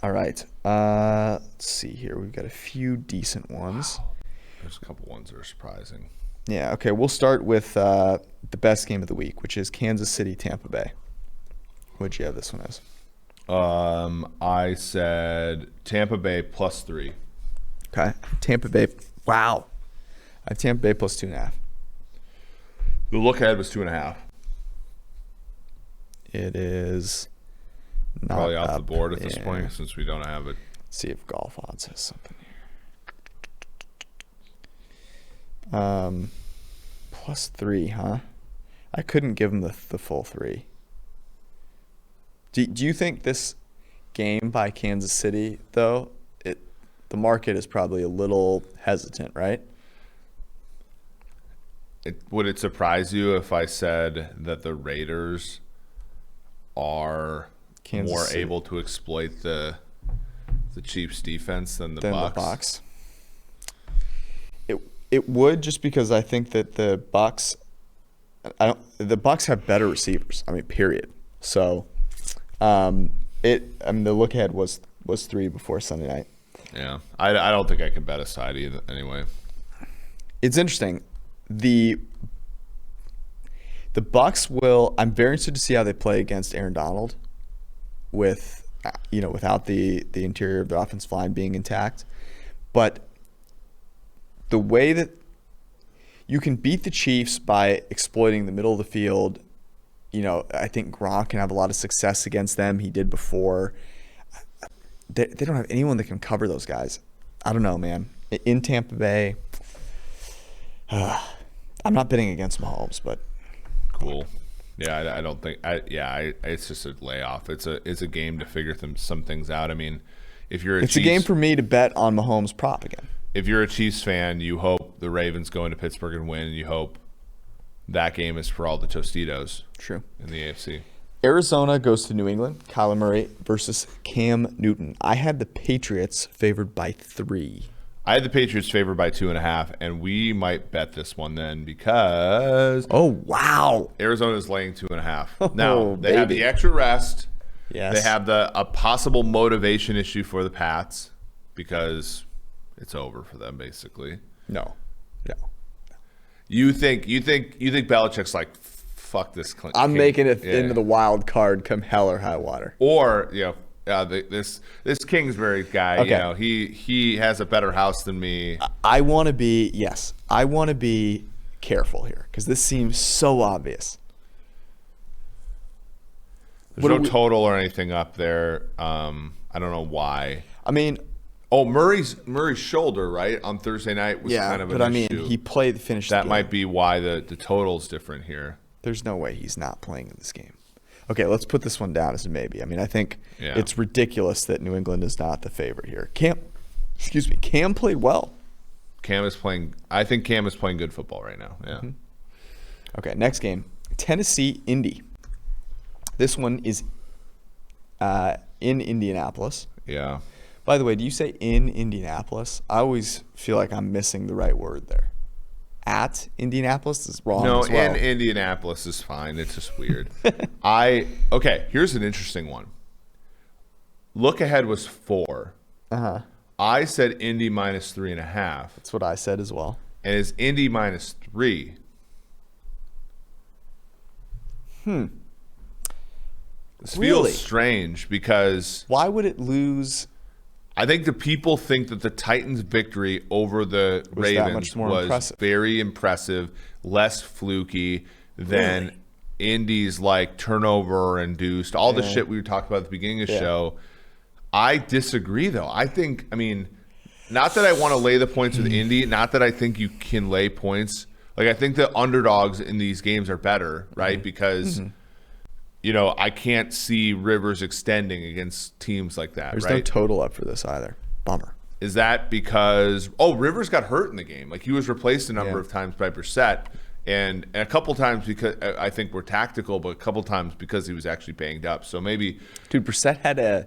S1: All right. Let's see here. We've got a few decent ones.
S2: Wow. There's a couple ones that are surprising.
S1: Yeah, okay. We'll start with the best game of the week, which is Kansas City, Tampa Bay. What'd you have this one as?
S2: I said Tampa Bay +3.
S1: Okay. Tampa Bay. Wow. I have Tampa Bay +2.5.
S2: The look ahead was 2.5.
S1: It is not
S2: Probably off
S1: up.
S2: the board at this
S1: Yeah.
S2: point since we don't have it.
S1: Let's see if Golf Odds has something here. +3, huh? I couldn't give him the full 3. Do you think this game by Kansas City, though, the market is probably a little hesitant, right?
S2: Would it surprise you if I said that the Raiders are
S1: Kansas
S2: more
S1: City.
S2: able to exploit the Chiefs defense than the
S1: Than
S2: Bucs?
S1: the Bucs? It would, just because I think that the Bucs have better receivers. I mean, period. So, the look ahead was 3 before Sunday night.
S2: Yeah, I don't think I can bet a side either. Anyway,
S1: It's interesting. The Bucs will. I'm very interested to see how they play against Aaron Donald, without the interior of the offensive line being intact. But the way that you can beat the Chiefs by exploiting the middle of the field, I think Gronk can have a lot of success against them. He did before. They don't have anyone that can cover those guys. I don't know, man. In Tampa Bay, I'm not betting against Mahomes, but
S2: cool. Yeah, I don't think. It's just a layoff. It's a game to figure some things out. I mean, if you're
S1: it's a game for me to bet on Mahomes prop again.
S2: If you're a Chiefs fan, you hope the Ravens go into Pittsburgh and win, and you hope that game is for all the Tostitos.
S1: True.
S2: In the AFC.
S1: Arizona goes to New England. Kyler Murray versus Cam Newton. I had the Patriots favored by 3.
S2: I had the Patriots favored by 2.5, and we might bet this one then because
S1: wow,
S2: Arizona's laying 2.5.
S1: Oh,
S2: Now they have
S1: baby.
S2: the extra rest.
S1: Yes.
S2: They have a possible motivation issue for the Pats because it's over for them basically.
S1: No.
S2: You think Belichick's like, fuck this?
S1: I'm making it into the wild card come hell or high water.
S2: Or this Kingsbury guy,
S1: Okay.
S2: he has a better house than me.
S1: I want to be careful here because this seems so obvious.
S2: There's no total or anything up there. I don't know why.
S1: I mean,
S2: Murray's shoulder, right, on Thursday night was kind of an issue.
S1: he finished
S2: That
S1: the game.
S2: might be why the total's different here.
S1: There's no way he's not playing in this game. Okay, let's put this one down as a maybe. I mean, I think it's ridiculous that New England is not the favorite here. Cam played well.
S2: I think Cam is playing good football right now. Yeah.
S1: Mm-hmm. Okay, next game. Tennessee, Indy. This one is in Indianapolis.
S2: Yeah.
S1: By the way, do you say in Indianapolis? I always feel like I'm missing the right word there. At Indianapolis is wrong
S2: No,
S1: as well.
S2: in Indianapolis is fine. It's just weird. Okay, here's an interesting one. Look ahead was 4.
S1: Uh-huh.
S2: I said Indy -3.5.
S1: That's what I said as well.
S2: And it's Indy -3. This
S1: Really?
S2: feels strange because
S1: Why would it lose?
S2: I think the people think that the Titans' victory over the
S1: Was that
S2: Ravens
S1: much more
S2: was
S1: impressive?
S2: very impressive, less fluky than
S1: Really?
S2: Indy's like turnover induced, all the shit we were talking about at the beginning of the show. I disagree though. I mean, not that I want to lay the points with Indy, not that I think you can lay points. Like I think the underdogs in these games are better, right? Because I can't see Rivers extending against teams like that.
S1: There's
S2: right?
S1: no total up for this either. Bummer.
S2: Is that because Rivers got hurt in the game? Like he was replaced a number of times by Brissett, and a couple times because I think we're tactical, but a couple times because he was actually banged up. So maybe
S1: Dude, Brissett had a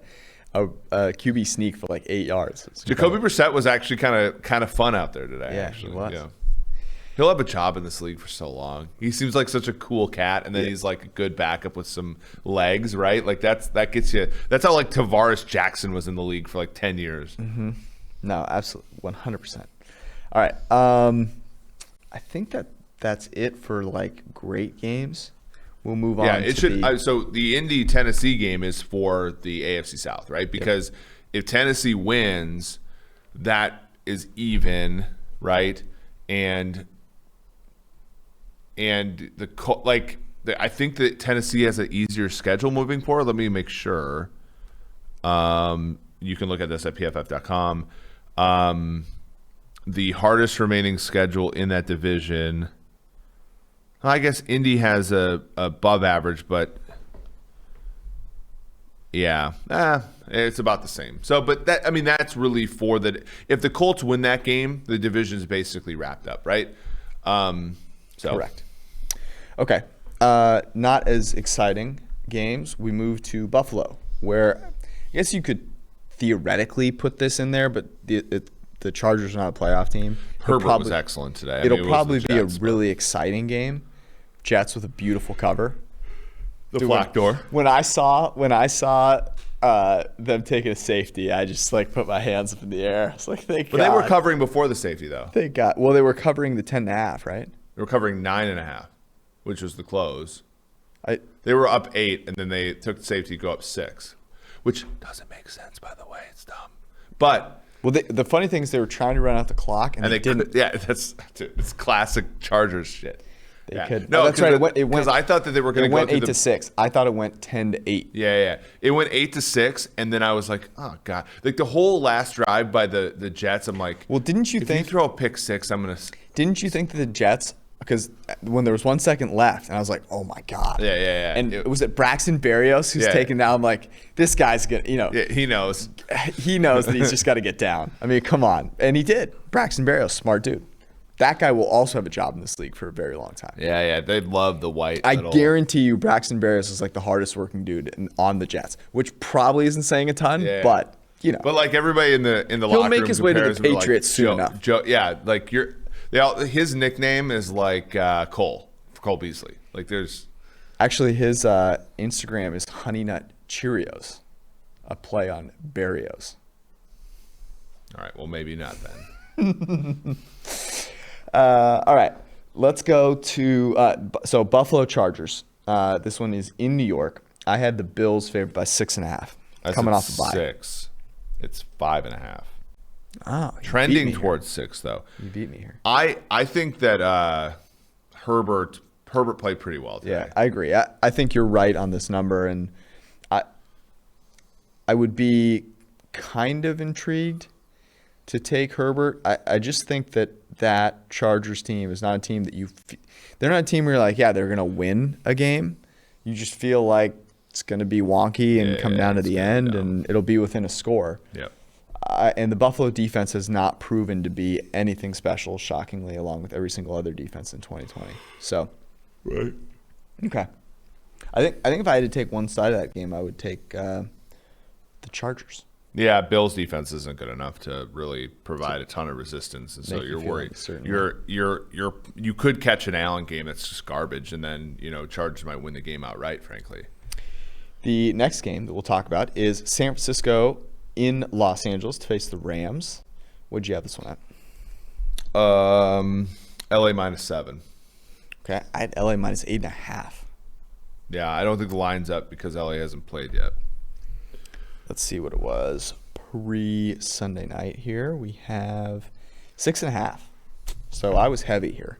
S1: QB sneak for like 8 yards.
S2: Jacoby Brissett was actually kind of fun out there today.
S1: Yeah,
S2: actually.
S1: he was.
S2: Yeah. He'll have a job in this league for so long. He seems like such a cool cat, and then he's like a good backup with some legs, right? Like that gets you. That's how like Tavares Jackson was in the league for like 10 years.
S1: No, absolutely, 100%. All right. I think that's it for like great games. We'll move on.
S2: Yeah, it should. So the Indy Tennessee game is for the AFC South, right? Because if Tennessee wins, that is even, right? And I think that Tennessee has an easier schedule moving forward. Let me make sure. You can look at this at pff.com. The hardest remaining schedule in that division. I guess Indy has a above average, but yeah, it's about the same. So, but that's really for the. If the Colts win that game, the division's basically wrapped up, right?
S1: Correct. Okay, not as exciting games. We move to Buffalo, where I guess you could theoretically put this in there, but the Chargers are not a playoff team.
S2: Herbert was excellent today.
S1: It'll probably be a really exciting game. Jets with a beautiful cover.
S2: The black door.
S1: When I saw them taking a safety, I just like put my hands up in the air. It's like, thank God.
S2: But they were covering before the safety, though.
S1: They were covering the 10.5, right?
S2: They were covering 9.5, which was the close. They were up 8, and then they took the safety to go up 6, which doesn't make sense, by the way. It's dumb. But
S1: the funny thing is they were trying to run out the clock, and they didn't.
S2: It's classic Chargers shit.
S1: They could. No, that's right. It went.
S2: Because I thought that they were going to go.
S1: It went 8-6. I thought it went 10-8.
S2: Yeah. It went 8-6, and then I was like, oh God! Like the whole last drive by the Jets, I'm like,
S1: well, didn't you think?
S2: If you throw a pick 6, I'm gonna.
S1: Didn't you think that the Jets? Because when there was 1 second left, and I was like, oh my God.
S2: Yeah.
S1: And was it Braxton Berrios who's taken down? I'm like, this guy's gonna,
S2: Yeah, he knows.
S1: He knows that he's just got to get down. I mean, come on, and he did. Braxton Berrios, smart dude. That guy will also have a job in this league for a very long time.
S2: Yeah. They love the white.
S1: I guarantee you Braxton Berrios is like the hardest working dude on the Jets, which probably isn't saying a ton, but
S2: But like everybody in the locker room,
S1: he'll make his way to the Patriots soon enough.
S2: His nickname is like Cole Beasley. Like there's
S1: actually his Instagram is Honey Nut Cheerios, a play on Berrios.
S2: All right, well maybe not then.
S1: All right, let's go to so Buffalo Chargers. This one is in New York. I had the Bills favored by 6.5. Coming off a bye.
S2: 6. It's 5.5.
S1: Oh,
S2: trending towards 6 though.
S1: You beat me here.
S2: I think that Herbert played pretty well today.
S1: Yeah, I agree. I think you're right on this number, and I would be kind of intrigued to take Herbert. I just think that Chargers team is not a team that they're not a team where you're like, yeah, they're going to win a game. You just feel like it's going to be wonky and come down to the end, and it'll be within a score.
S2: Yeah.
S1: And the Buffalo defense has not proven to be anything special, shockingly, along with every single other defense in 2020. So,
S2: right.
S1: Okay. I think if I had to take one side of that game, I would take the Chargers.
S2: Yeah, Bills' defense isn't good enough to really provide a ton of resistance, and so you're worried. You could catch an Allen game that's just garbage, and then Chargers might win the game outright. Frankly,
S1: the next game that we'll talk about is San Francisco in Los Angeles to face the Rams. What'd you have this one at?
S2: LA -7.
S1: Okay, I had LA -8.5.
S2: Yeah, I don't think the line's up because LA hasn't played yet.
S1: Let's see what it was pre-Sunday night here. We have 6.5. So I was heavy here,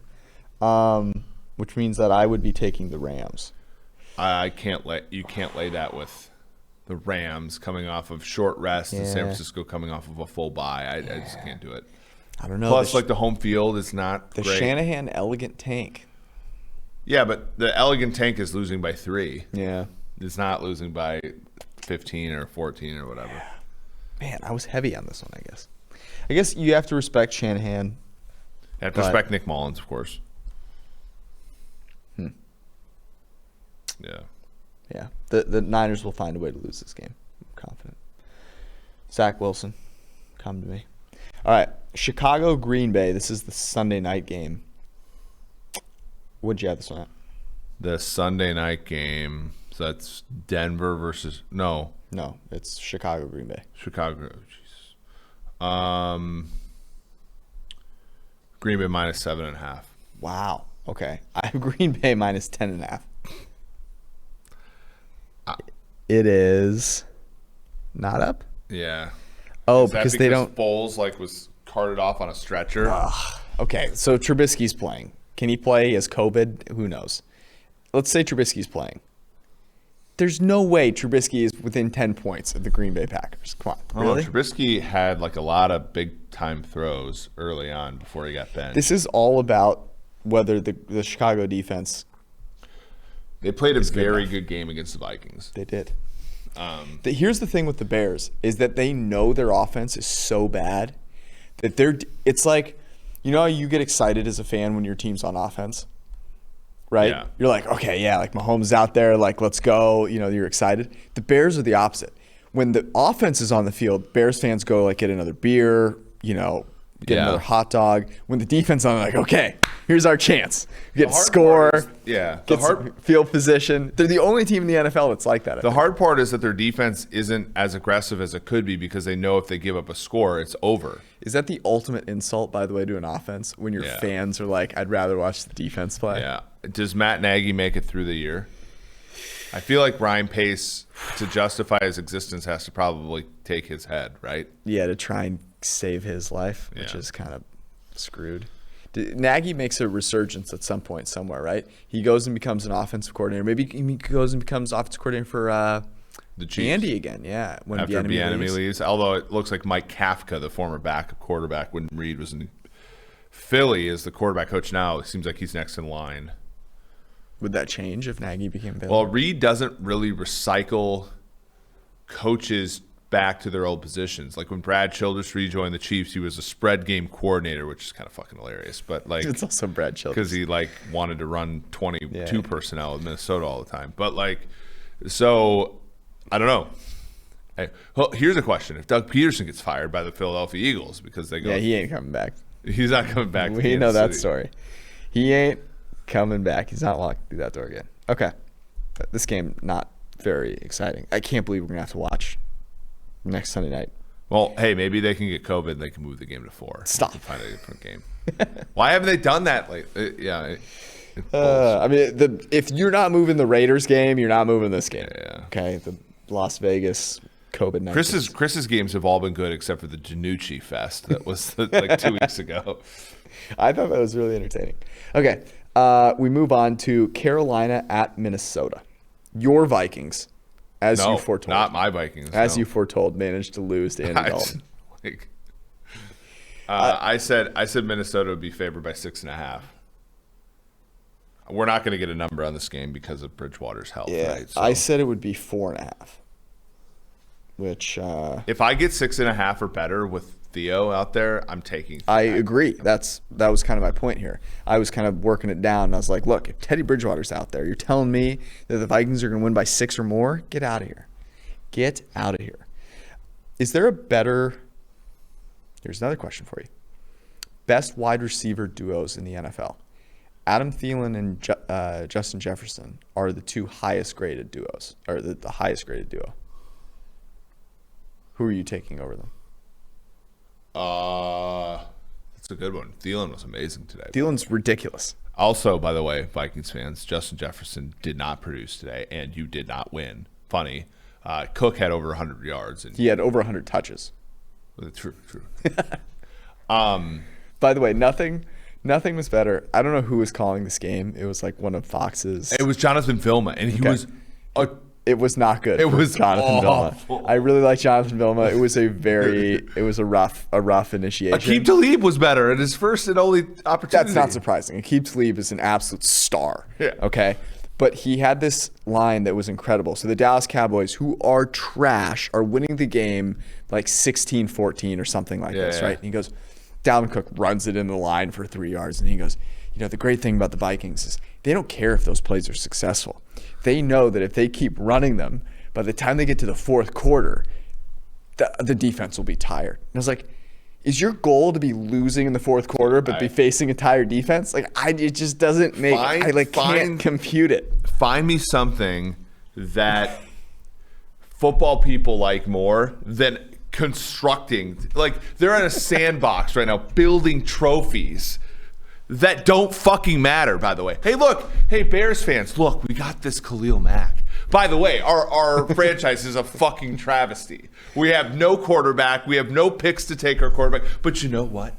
S1: which means that I would be taking the Rams.
S2: You can't lay that with the Rams coming off of short rest and San Francisco coming off of a full bye. I just can't do it.
S1: I don't know.
S2: Plus, the home field is not
S1: the
S2: great.
S1: Shanahan elegant tank.
S2: Yeah, but the elegant tank is losing by 3.
S1: Yeah.
S2: It's not losing by 15 or 14 or whatever.
S1: Man, I was heavy on this one, I guess. I guess you have to respect Shanahan.
S2: You have to respect Nick Mullins, of course. Yeah.
S1: Yeah. The Niners will find a way to lose this game. I'm confident. Zach Wilson, come to me. All right. Chicago, Green Bay. This is the Sunday night game. What'd you have this one at?
S2: The Sunday night game. So that's Denver versus no,
S1: it's Chicago, Green Bay.
S2: Chicago, jeez. Green Bay -7.5.
S1: Wow. Okay. I have Green Bay minus 10.5. It is not up?
S2: Yeah.
S1: Oh,
S2: Is that
S1: because they don't.
S2: Foles was carted off on a stretcher.
S1: Okay, so Trubisky's playing. Can he play? He has COVID? Who knows? Let's say Trubisky's playing. There's no way Trubisky is within 10 points of the Green Bay Packers. Come on. Really?
S2: Trubisky had a lot of big-time throws early on before he got benched.
S1: This is all about whether the Chicago defense.
S2: They played a very good game against the Vikings.
S1: They did. Here's the thing with the Bears is that they know their offense is so bad that it's like, how you get excited as a fan when your team's on offense, right?
S2: Yeah.
S1: You're like, okay, yeah, Mahomes out there, let's go. You're excited. The Bears are the opposite. When the offense is on the field, Bears fans go get another beer, get another hot dog. When the defense on, okay, here's our chance. We get to score. Get some field position. They're the only team in the NFL that's like that.
S2: The hard part is that their defense isn't as aggressive as it could be because they know if they give up a score, it's over.
S1: Is that the ultimate insult, by the way, to an offense when your fans are like, I'd rather watch the defense play?
S2: Yeah. Does Matt Nagy make it through the year? I feel like Ryan Pace, to justify his existence, has to probably take his head, right?
S1: Yeah, to try and save his life, which is kind of screwed. Nagy makes a resurgence at some point somewhere, right? He goes and becomes an offensive coordinator. Maybe he goes and becomes offensive coordinator for
S2: the Chiefs.
S1: Andy again, yeah. When
S2: After Bieniemy leaves. Although it looks like Mike Kafka, the former backup quarterback when Reed was in Philly, is the quarterback coach now. It seems like he's next in line.
S1: Would that change if Nagy became available?
S2: Well, Reed doesn't really recycle coaches back to their old positions. Like when Brad Childress rejoined the Chiefs, he was a spread game coordinator, which is kind of fucking hilarious. But
S1: it's also Brad Childress
S2: because he wanted to run 22 personnel with Minnesota all the time. But so I don't know. Hey, well, here's a question: if Doug Peterson gets fired by the Philadelphia Eagles because they go,
S1: he ain't coming back.
S2: He's not coming back.
S1: We know that story. He ain't coming back. He's not walking through that door again. Okay, this game not very exciting. I can't believe we're gonna have to watch next Sunday night.
S2: Well, hey, maybe they can get COVID and they can move the game to 4.
S1: Stop.
S2: Find a different game. Why haven't they done that lately?
S1: If you're not moving the Raiders game, you're not moving this game.
S2: Yeah.
S1: Okay, the Las Vegas COVID-19.
S2: Chris's games have all been good except for the Danucci Fest that was 2 weeks ago.
S1: I thought that was really entertaining. Okay, we move on to Carolina at Minnesota. Your Vikings. You foretold.
S2: Not my Vikings.
S1: You foretold, managed to lose to Andy Dalton.
S2: I said Minnesota would be favored by 6.5. We're not going to get a number on this game because of Bridgewater's health.
S1: Yeah,
S2: right? So,
S1: I said it would be 4.5. Which
S2: if I get 6.5 or better with Theo out there, I'm taking.
S1: I agree. That was kind of my point here. I was kind of working it down, and I was like, look, if Teddy Bridgewater's out there, you're telling me that the Vikings are going to win by 6 or more? Get out of here. Get out of here. Is there a better – here's another question for you. Best wide receiver duos in the NFL. Adam Thielen and Justin Jefferson are the two highest graded duos, or the highest graded duo. Who are you taking over them?
S2: That's a good one. Thielen was amazing today.
S1: Thielen's ridiculous.
S2: Also, by the way, Vikings fans, Justin Jefferson did not produce today, and you did not win. Funny. Cook had over 100 yards. And
S1: he had over 100 touches.
S2: True.
S1: By the way, nothing was better. I don't know who was calling this game. It was one of Fox's.
S2: It was Jonathan Vilma, and he was.
S1: It was not good. It was Jonathan Vilma. I really like Jonathan Vilma. It was a rough initiation.
S2: Aqib Talib was better at his first and only opportunity.
S1: That's not surprising. Aqib Talib is an absolute star.
S2: Yeah.
S1: Okay. But he had this line that was incredible. So the Dallas Cowboys, who are trash, are winning the game 16-14 or something like this, right? And he goes, Dalvin Cook runs it in the line for 3 yards, and he goes, the great thing about the Vikings is they don't care if those plays are successful. They know that if they keep running them, by the time they get to the fourth quarter, the defense will be tired. And I was like, is your goal to be losing in the fourth quarter but be facing a tired defense? It just doesn't make. Can't compute it.
S2: Find me something that football people like more than constructing. They're in a sandbox right now, building trophies that don't fucking matter, by the way. Hey, Bears fans, look, we got this Khalil Mack. By the way, our franchise is a fucking travesty. We have no quarterback. We have no picks to take our quarterback. But you know what?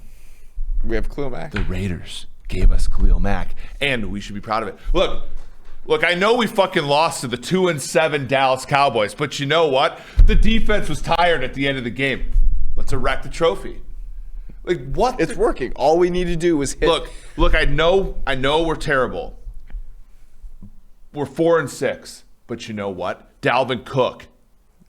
S1: We have Khalil Mack.
S2: The Raiders gave us Khalil Mack, and we should be proud of it. Look, I know we fucking lost to the 2-7 Dallas Cowboys, but you know what? The defense was tired at the end of the game. Let's erect the trophy. Like, what?
S1: It's working. All we need to do was hit.
S2: Look, I know we're terrible. We're 4-6, but you know what? Dalvin Cook.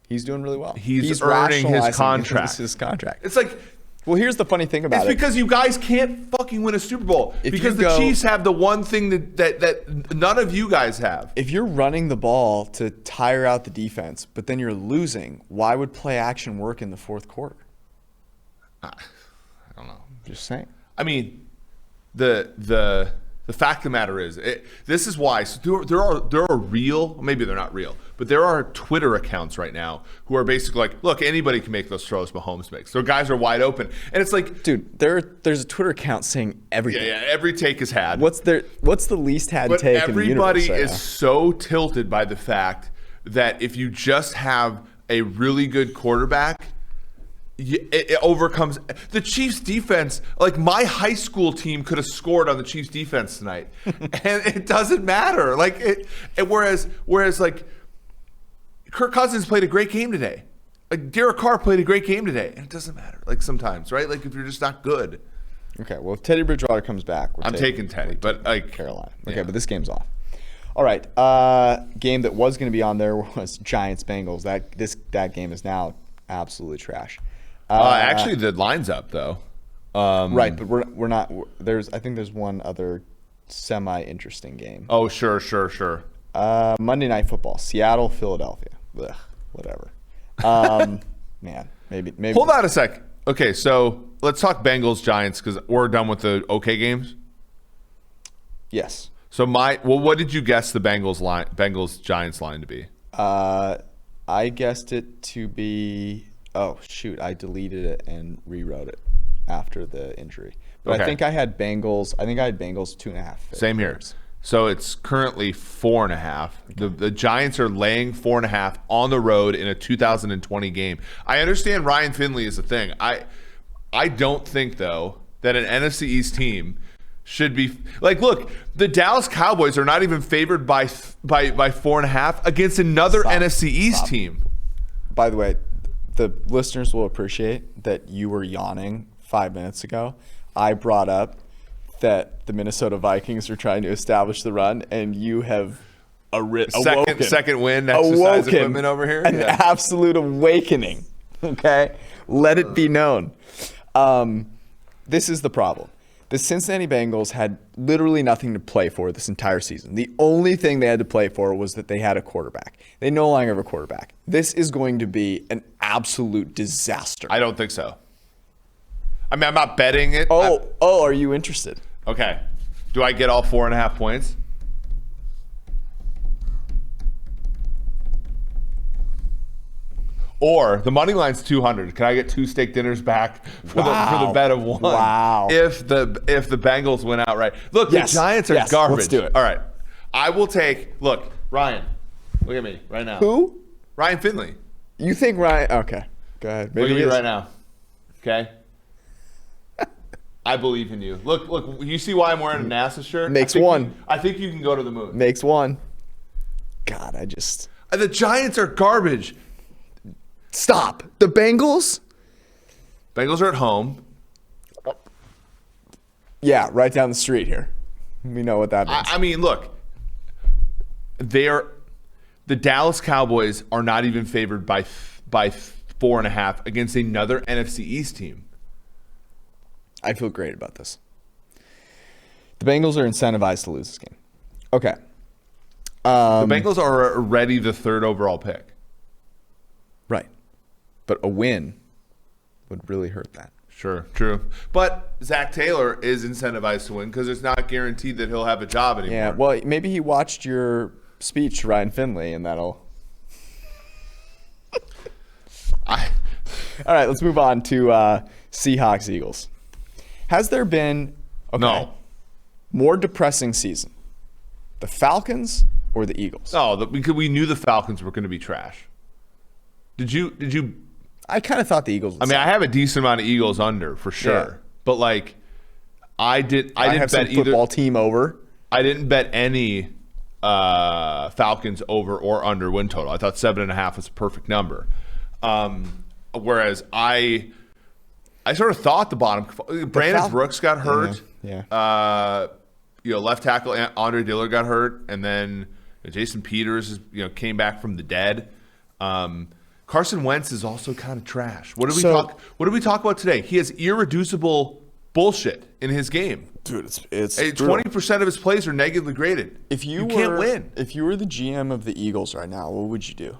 S1: He's doing really well.
S2: He's earning his contract.
S1: His contract.
S2: It's like,
S1: well, here's the funny thing about it.
S2: It's because you guys can't fucking win a Super Bowl. Because the Chiefs have the one thing that none of you guys have.
S1: If you're running the ball to tire out the defense, but then you're losing, why would play action work in the fourth quarter?
S2: I don't know.
S1: Just saying.
S2: I mean, the fact of the matter is, this is why. So there are real, maybe they're not real, but there are Twitter accounts right now who are basically like, look, anybody can make those throws Mahomes makes. So guys are wide open, and it's like,
S1: dude, there's a Twitter account saying everything.
S2: Yeah, every take is had.
S1: What's the least had
S2: but
S1: take in the universe?
S2: Everybody is so tilted by the fact that if you just have a really good quarterback, it overcomes the Chiefs defense. Like, my high school team could have scored on the Chiefs defense tonight, and it doesn't matter. Like whereas like Kirk Cousins played a great game today. Like, Derek Carr played a great game today, and it doesn't matter. Like, sometimes, right? Like, if you're just not good.
S1: Okay, well, if Teddy Bridgewater comes back,
S2: I'm taking Teddy, but like
S1: Carolina. Okay,
S2: yeah.
S1: but this game's off. All right, game that was going to be on there was Giants Bengals. That game is now absolutely trash.
S2: Actually, the line's up though.
S1: Right, but we're not. I think there's one other semi-interesting game.
S2: Oh, sure.
S1: Monday Night Football, Seattle, Philadelphia. Ugh, whatever. Man, maybe.
S2: Hold on a sec. Okay, so let's talk Bengals Giants because we're done with the okay games.
S1: Yes.
S2: So what did you guess the Bengals Giants line to be?
S1: I guessed it to be. Oh shoot! I deleted it and rewrote it after the injury. But
S2: okay.
S1: I think I had Bengals 2.5.
S2: Same here. So it's currently 4.5. Okay. The Giants are laying 4.5 on the road in a 2020 game. I understand Ryan Finley is a thing. I don't think though that an NFC East team should be like. Look, the Dallas Cowboys are not even favored by 4.5 against another NFC East team.
S1: By the way, the listeners will appreciate that you were yawning 5 minutes ago. I brought up that the Minnesota Vikings are trying to establish the run, and you have
S2: second win exercise equipment over here.
S1: An absolute awakening. Okay, let it be known. This is the problem. The Cincinnati Bengals had literally nothing to play for this entire season. The only thing they had to play for was that they had a quarterback. They no longer have a quarterback. This is going to be an absolute disaster.
S2: I don't think so. I mean, I'm not betting it.
S1: Are you interested?
S2: Okay. Do I get all 4.5 points? Or the money line's 200. Can I get 2 steak dinners back for the bet of 1?
S1: Wow.
S2: If the Bengals win outright. Look, the Giants are garbage.
S1: Let's do it.
S2: All right. I will take. Look, Ryan. Look at me right now.
S1: Who?
S2: Ryan Finley.
S1: You think Ryan? Okay. Go ahead.
S2: Look at me right now. Okay. I believe in you. Look. You see why I'm wearing a NASA shirt?
S1: Makes one.
S2: I think you can go to the moon.
S1: Makes one. God,
S2: The Giants are garbage.
S1: Stop. The Bengals?
S2: Bengals are at home.
S1: Yeah, right down the street here. We know what that means.
S2: I mean, look. The Dallas Cowboys are not even favored by 4.5 against another NFC East team.
S1: I feel great about this. The Bengals are incentivized to lose this game. Okay.
S2: The Bengals are already the 3rd overall pick.
S1: Right. But a win would really hurt that.
S2: Sure, true. But Zach Taylor is incentivized to win because it's not guaranteed that he'll have a job anymore.
S1: Yeah, well, maybe he watched your speech to Ryan Finley, and that'll... All right, let's move on to Seahawks-Eagles. Has there been... Okay. More depressing season, the Falcons or the Eagles?
S2: Oh, because we knew the Falcons were going to be trash. Did you?
S1: I kind of thought the Eagles would
S2: I mean, I have a decent amount of Eagles under for sure.
S1: Yeah.
S2: But like I didn't
S1: have
S2: bet
S1: some football team over.
S2: I didn't bet any Falcons over or under win total. I thought 7.5 was a perfect number. Whereas I sort of thought the bottom. Brandon Brooks got hurt.
S1: Yeah.
S2: Left tackle Andre Dillard got hurt, and then Jason Peters came back from the dead. Carson Wentz is also kind of trash. What did we talk about today? He has irreducible bullshit in his game.
S1: Dude, it's
S2: 20% of his plays are negatively graded. You can't win.
S1: If you were the GM of the Eagles right now, what would you do?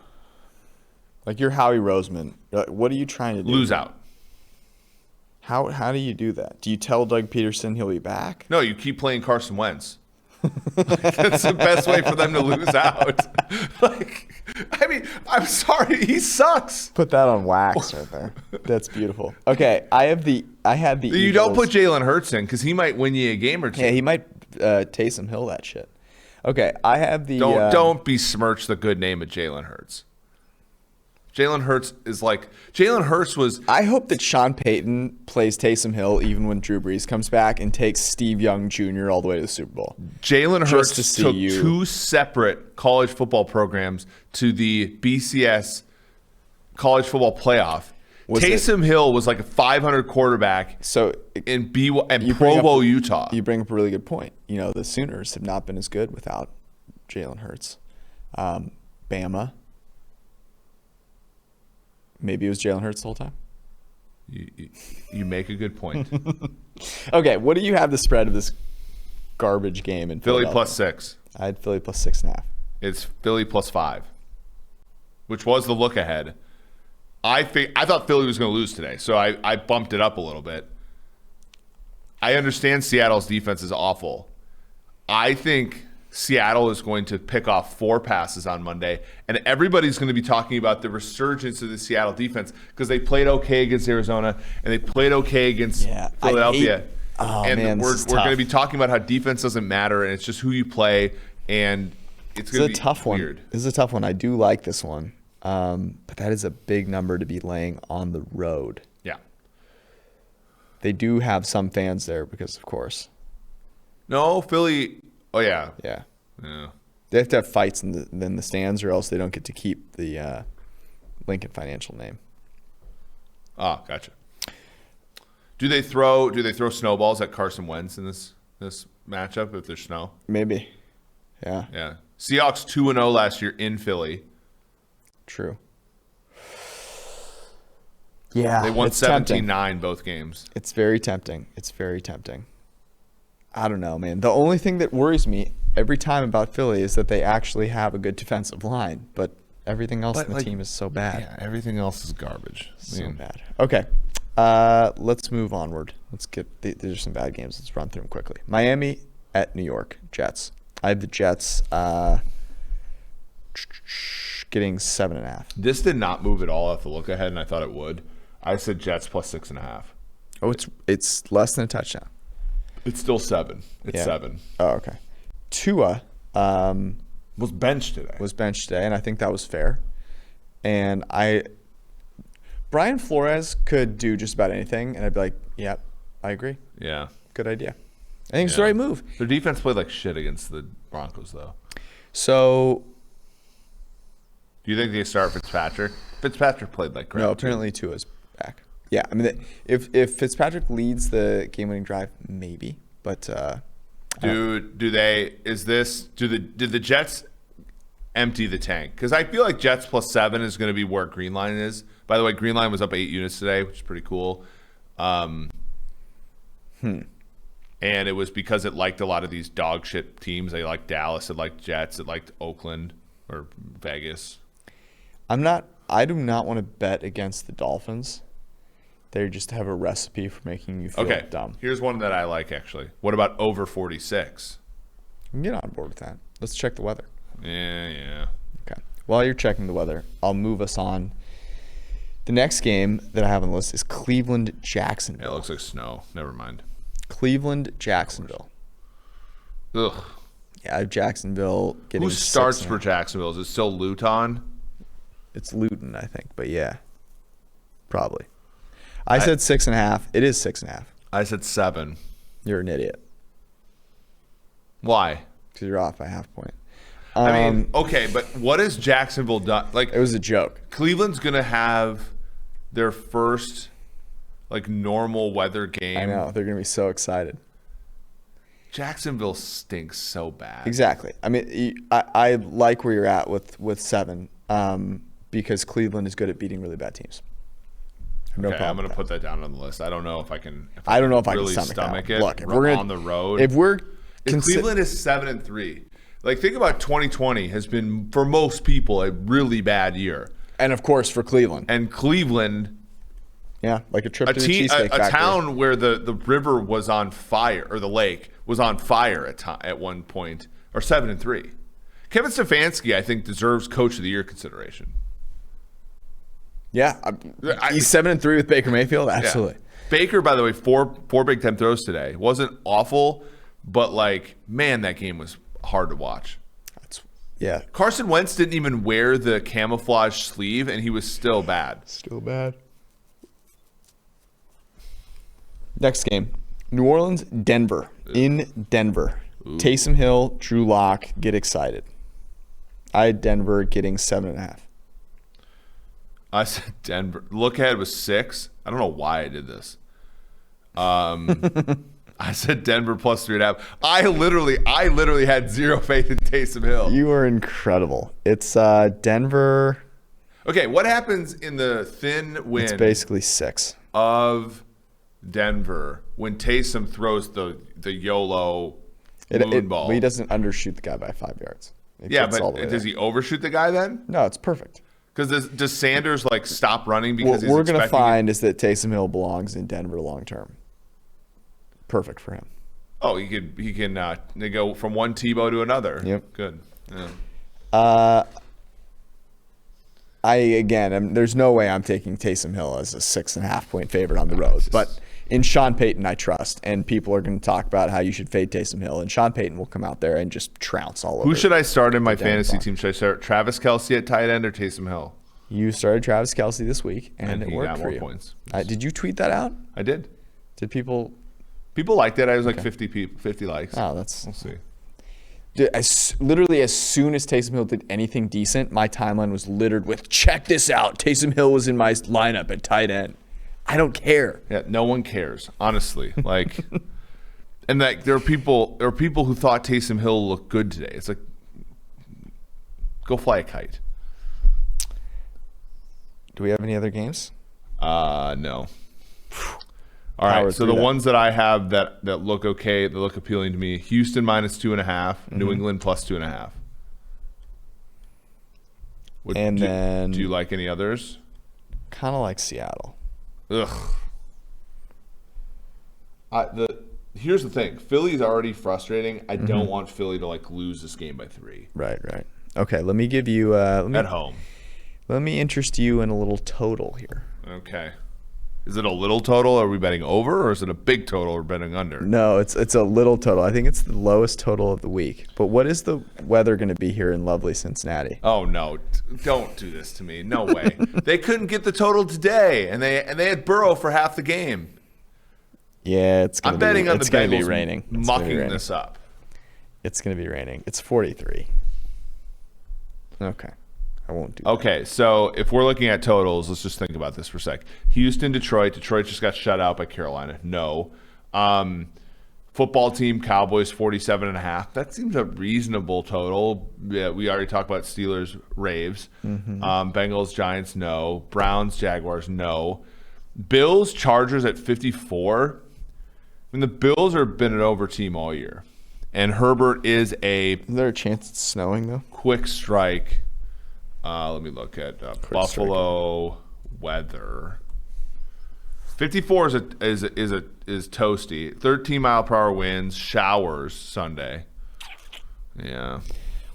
S1: Like, you're Howie Roseman. What are you trying to do?
S2: Lose out.
S1: How do you do that? Do you tell Doug Peterson he'll be back?
S2: No, you keep playing Carson Wentz. That's the best way for them to lose out. I'm sorry, he sucks.
S1: Put that on wax right there. That's beautiful. Okay, I had the
S2: You
S1: Eagles.
S2: don't put Jalen Hurts in because he might win you a game or two.
S1: Yeah, he might Taysom Hill that shit. Okay, I have the
S2: don't besmirch the good name of Jalen Hurts. Jalen Hurts was.
S1: I hope that Sean Payton plays Taysom Hill even when Drew Brees comes back and takes Steve Young Jr. all the way to the Super Bowl.
S2: Jalen Hurts took two separate college football programs to the BCS college football playoff. Taysom Hill was like a 500 quarterback in Provo, Utah.
S1: You bring up a really good point. The Sooners have not been as good without Jalen Hurts. Bama. Maybe it was Jalen Hurts the whole time.
S2: You make a good point.
S1: Okay, what do you have the spread of this garbage game in
S2: Philly +6.
S1: I had Philly +6.5.
S2: It's Philly +5, which was the look ahead. I thought Philly was going to lose today, so I bumped it up a little bit. I understand Seattle's defense is awful. I think Seattle is going to pick off 4 passes on Monday, and everybody's going to be talking about the resurgence of the Seattle defense because they played okay against Arizona and they played okay against Philadelphia. We're going to be talking about how defense doesn't matter and it's just who you play, and it's going to be
S1: tough
S2: weird.
S1: This is a tough one. I do like this one, but that is a big number to be laying on the road.
S2: Yeah.
S1: They do have some fans there because, of course.
S2: No, Philly. Oh, yeah.
S1: Yeah. They have to have fights in the stands or else they don't get to keep the Lincoln Financial name.
S2: Oh, gotcha. Do they throw snowballs at Carson Wentz in this matchup if there's snow?
S1: Maybe. Yeah.
S2: Yeah. Seahawks 2-0 last year in Philly.
S1: True. Yeah.
S2: They won 17-9 both games.
S1: It's very tempting. I don't know, man. The only thing that worries me every time about Philly is that they actually have a good defensive line, but everything else in the team is so bad.
S2: Yeah, everything else is garbage.
S1: So bad. Okay, let's move onward. There's some bad games. Let's run through them quickly. Miami at New York Jets. I have the Jets getting 7.5.
S2: This did not move at all at the look ahead, and I thought it would. I said Jets +6.5.
S1: Oh, it's less than a touchdown.
S2: It's still 7. It's 7.
S1: Oh, okay. Tua
S2: was benched today.
S1: And I think that was fair. And Brian Flores could do just about anything, and I'd be like, yeah, I agree.
S2: Yeah.
S1: Good idea. I think it's the right move.
S2: Their defense played like shit against the Broncos, though.
S1: So,
S2: do you think they start Fitzpatrick? Fitzpatrick played like crap.
S1: No, apparently Tua's back. Yeah, I mean, if Fitzpatrick leads the game-winning drive, maybe. But
S2: did the Jets empty the tank? Because I feel like Jets +7 is going to be where Greenline is. By the way, Greenline was up 8 units today, which is pretty cool. And it was because it liked a lot of these dog shit teams. They liked Dallas, it liked Jets, it liked Oakland or Vegas.
S1: I do not want to bet against the Dolphins. They just have a recipe for making you feel dumb.
S2: Here's one that I like, actually. What about over 46?
S1: I can get on board with that. Let's check the weather.
S2: Yeah.
S1: Okay. While you're checking the weather, I'll move us on. The next game that I have on the list is Cleveland-Jacksonville.
S2: It looks like snow. Never mind.
S1: Cleveland-Jacksonville.
S2: Ugh.
S1: Yeah, I have Jacksonville getting.
S2: Who starts
S1: 6.5.
S2: for Jacksonville? Is it still Luton?
S1: It's Luton, I think, but yeah, probably. I said 6.5. It is 6.5.
S2: I said 7.
S1: You're an idiot.
S2: Why?
S1: Because you're off by half point.
S2: I mean, okay, but what has Jacksonville done? Like,
S1: It was a joke.
S2: Cleveland's gonna have their first like normal weather game.
S1: I know. They're going to be so excited.
S2: Jacksonville stinks so bad.
S1: Exactly. I mean, I like where you're at with 7 because Cleveland is good at beating really bad teams. No
S2: Okay,
S1: problem
S2: I'm gonna
S1: with
S2: put that down on the list. I don't know if I can.
S1: I don't know if
S2: really
S1: I can stomach
S2: it.
S1: Look, if
S2: we're
S1: we're gonna,
S2: on the road.
S1: If
S2: Cleveland is 7-3. Like, think about 2020 has been for most people a really bad year.
S1: and of course for Cleveland,
S2: And Cleveland,
S1: yeah, like a trip
S2: a
S1: to the
S2: team,
S1: Cheesesteak
S2: a
S1: Factory.
S2: town where the river was on fire, or the lake was on fire at one point, or 7-3. Kevin Stefanski, I think, deserves Coach of the Year consideration.
S1: Yeah, he's 7-3 with Baker Mayfield. Absolutely.
S2: Yeah. Baker, by the way, four Big Ten throws today. Wasn't awful, but like, man, that game was hard to watch.
S1: Yeah,
S2: Carson Wentz didn't even wear the camouflage sleeve, and he was still bad.
S1: still bad. Next game, New Orleans, Denver. In Denver. Taysom Hill, Drew Lock, get excited. I had Denver getting 7.5.
S2: I said Denver. Look ahead was 6. I don't know why I did this. I said Denver plus 3.5. I literally had zero faith in Taysom Hill.
S1: You are incredible. It's Denver.
S2: Okay, what happens in the thin
S1: It's
S2: wind
S1: basically 6.
S2: of Denver when Taysom throws the YOLO moon ball?
S1: But he doesn't undershoot the guy by 5 yards. It
S2: Yeah,
S1: gets all the
S2: but
S1: way
S2: does
S1: there.
S2: he overshoot the guy then?
S1: No, it's perfect.
S2: Because does Sanders like stop running because
S1: What
S2: he's
S1: we're going to
S2: expecting
S1: find is that Taysom Hill belongs in Denver long term. Perfect for him.
S2: Oh, he can they go from one Tebow to another.
S1: Yep.
S2: Good. Yeah.
S1: There's no way I'm taking Taysom Hill as a 6.5 point favorite on the road. But in Sean Payton, I trust. And people are going to talk about how you should fade Taysom Hill. And Sean Payton will come out there and just trounce all over.
S2: Who should I start in my
S1: Denver
S2: fantasy
S1: Broncos.
S2: team? Should I start Travis Kelce at tight end or Taysom Hill?
S1: You started Travis Kelce this week, and it
S2: he
S1: worked
S2: got
S1: for
S2: more
S1: you.
S2: points.
S1: Did you tweet that out?
S2: I did.
S1: Did people?
S2: People liked it. I was like 50 likes.
S1: Oh, that's.
S2: We'll see.
S1: Dude, literally, as soon as Taysom Hill did anything decent, my timeline was littered with, check this out. Taysom Hill was in my lineup at tight end. I don't care.
S2: Yeah, no one cares, honestly. Like, and like there are people who thought Taysom Hill looked good today. It's like, go fly a kite.
S1: Do we have any other games?
S2: No. All right,
S1: Power
S2: so
S1: through
S2: the
S1: that.
S2: ones that I have that look okay, that look appealing to me: Houston minus 2.5, New England plus 2.5.
S1: And then-
S2: do you like any others?
S1: Kind of like Seattle.
S2: Ugh. Here's the thing: Philly's already frustrating. I don't want Philly to like lose this game by 3
S1: Right. Okay, let me give you.
S2: at home.
S1: Let me interest you in a little total here.
S2: Okay. Is it a little total? Are we betting over, or is it a big total? We're betting under.
S1: No, it's a little total. I think it's the lowest total of the week. But what is the weather going to be here in lovely Cincinnati?
S2: Oh no! Don't do this to me. No way. They couldn't get the total today, and they had Burrow for half the game.
S1: Yeah, it's going
S2: I'm
S1: to be.
S2: betting on the
S1: It's going to be
S2: Bengals
S1: raining. It's gonna be
S2: mucking
S1: raining.
S2: this up.
S1: It's going to be raining. It's 43. Okay, I won't do that.
S2: Okay, so if we're looking at totals, let's just think about this for a sec. Houston, Detroit. Detroit just got shut out by Carolina. No. Football team, Cowboys, 47.5. That seems a reasonable total. Yeah, we already talked about Steelers, Raves. Bengals, Giants, no. Browns, Jaguars, no. Bills, Chargers at 54. I mean, the Bills have been an over team all year. And Herbert is a
S1: Is there a chance it's snowing though?
S2: quick strike. Let me look at Buffalo weather. 54 is toasty. 13-mile-per-hour winds, showers Sunday. Yeah.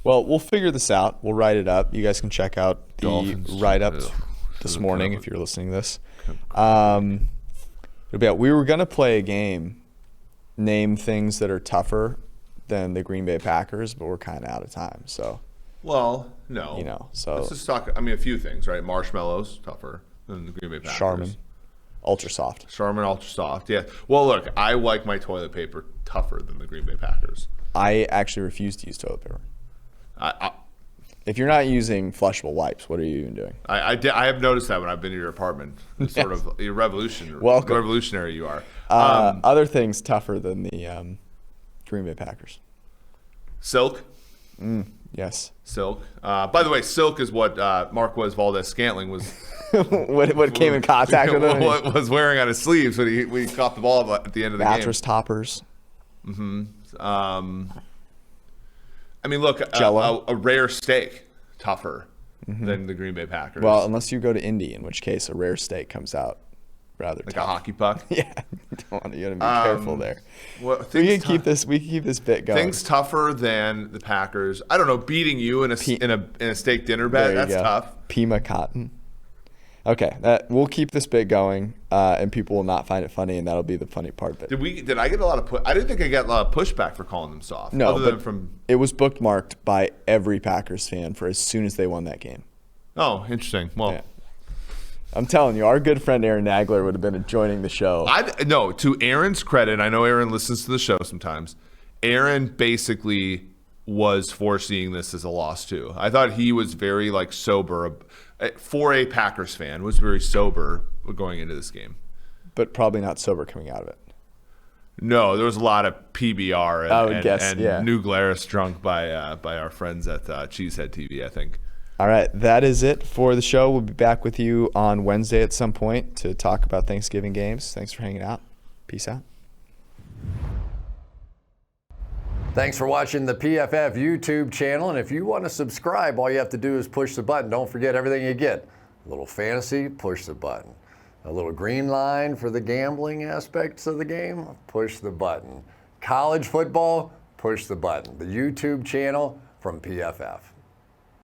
S1: Well, we'll figure this out. We'll write it up. You guys can check out the
S2: Dolphins.
S1: write-up
S2: Ugh.
S1: this morning if you're listening to this. It'll be out. We were going to play a game, name things that are tougher than the Green Bay Packers, but we're kind of out of time. So,
S2: well, no.
S1: So
S2: let's just talk. I mean, a few things, right? Marshmallows tougher than the Green Bay Packers.
S1: Charmin, ultra soft.
S2: Yeah. Well, look, I like my toilet paper tougher than the Green Bay Packers.
S1: I actually refuse to use toilet paper. If you're not using flushable wipes, what are you even doing?
S2: I have noticed that when I've been to your apartment. It's sort of revolutionary you are.
S1: Other things tougher than the Green Bay Packers.
S2: Silk.
S1: Yes.
S2: Silk. By the way, silk is what Marquez Valdez-Scantling was.
S1: what came in contact with him.
S2: What was wearing on his sleeves when he caught the ball at the end of the game.
S1: Mattress toppers.
S2: I mean, look, a rare steak tougher than the Green Bay Packers.
S1: Well, unless you go to Indy, in which case a rare steak comes out rather
S2: like
S1: tough.
S2: a hockey puck.
S1: Yeah, you gotta be careful there.
S2: Well,
S1: we can keep this bit going.
S2: Things tougher than the Packers. I don't know, beating you in a steak dinner bet. That's tough.
S1: Pima cotton. Okay, we'll keep this bit going, and people will not find it funny, and that'll be the funny part of it.
S2: Did I get a lot of I didn't think I got a lot of pushback for calling them soft.
S1: No, it was bookmarked by every Packers fan for as soon as they won that game.
S2: Oh, interesting. Well,
S1: yeah. I'm telling you, our good friend Aaron Nagler would have been joining the show.
S2: No, to Aaron's credit, I know Aaron listens to the show sometimes. Aaron basically was foreseeing this as a loss too. I thought he was very sober. For a Packers fan, was very sober going into this game.
S1: But probably not sober coming out of it.
S2: No, there was a lot of PBR and New Glarus drunk by our friends at Cheesehead TV, I think.
S1: All right, that is it for the show. We'll be back with you on Wednesday at some point to talk about Thanksgiving games. Thanks for hanging out. Peace out.
S3: Thanks for watching the PFF YouTube channel. And if you want to subscribe, all you have to do is push the button. Don't forget everything you get. A little fantasy, push the button. A little green line for the gambling aspects of the game, push the button. College football, push the button. The YouTube channel from PFF.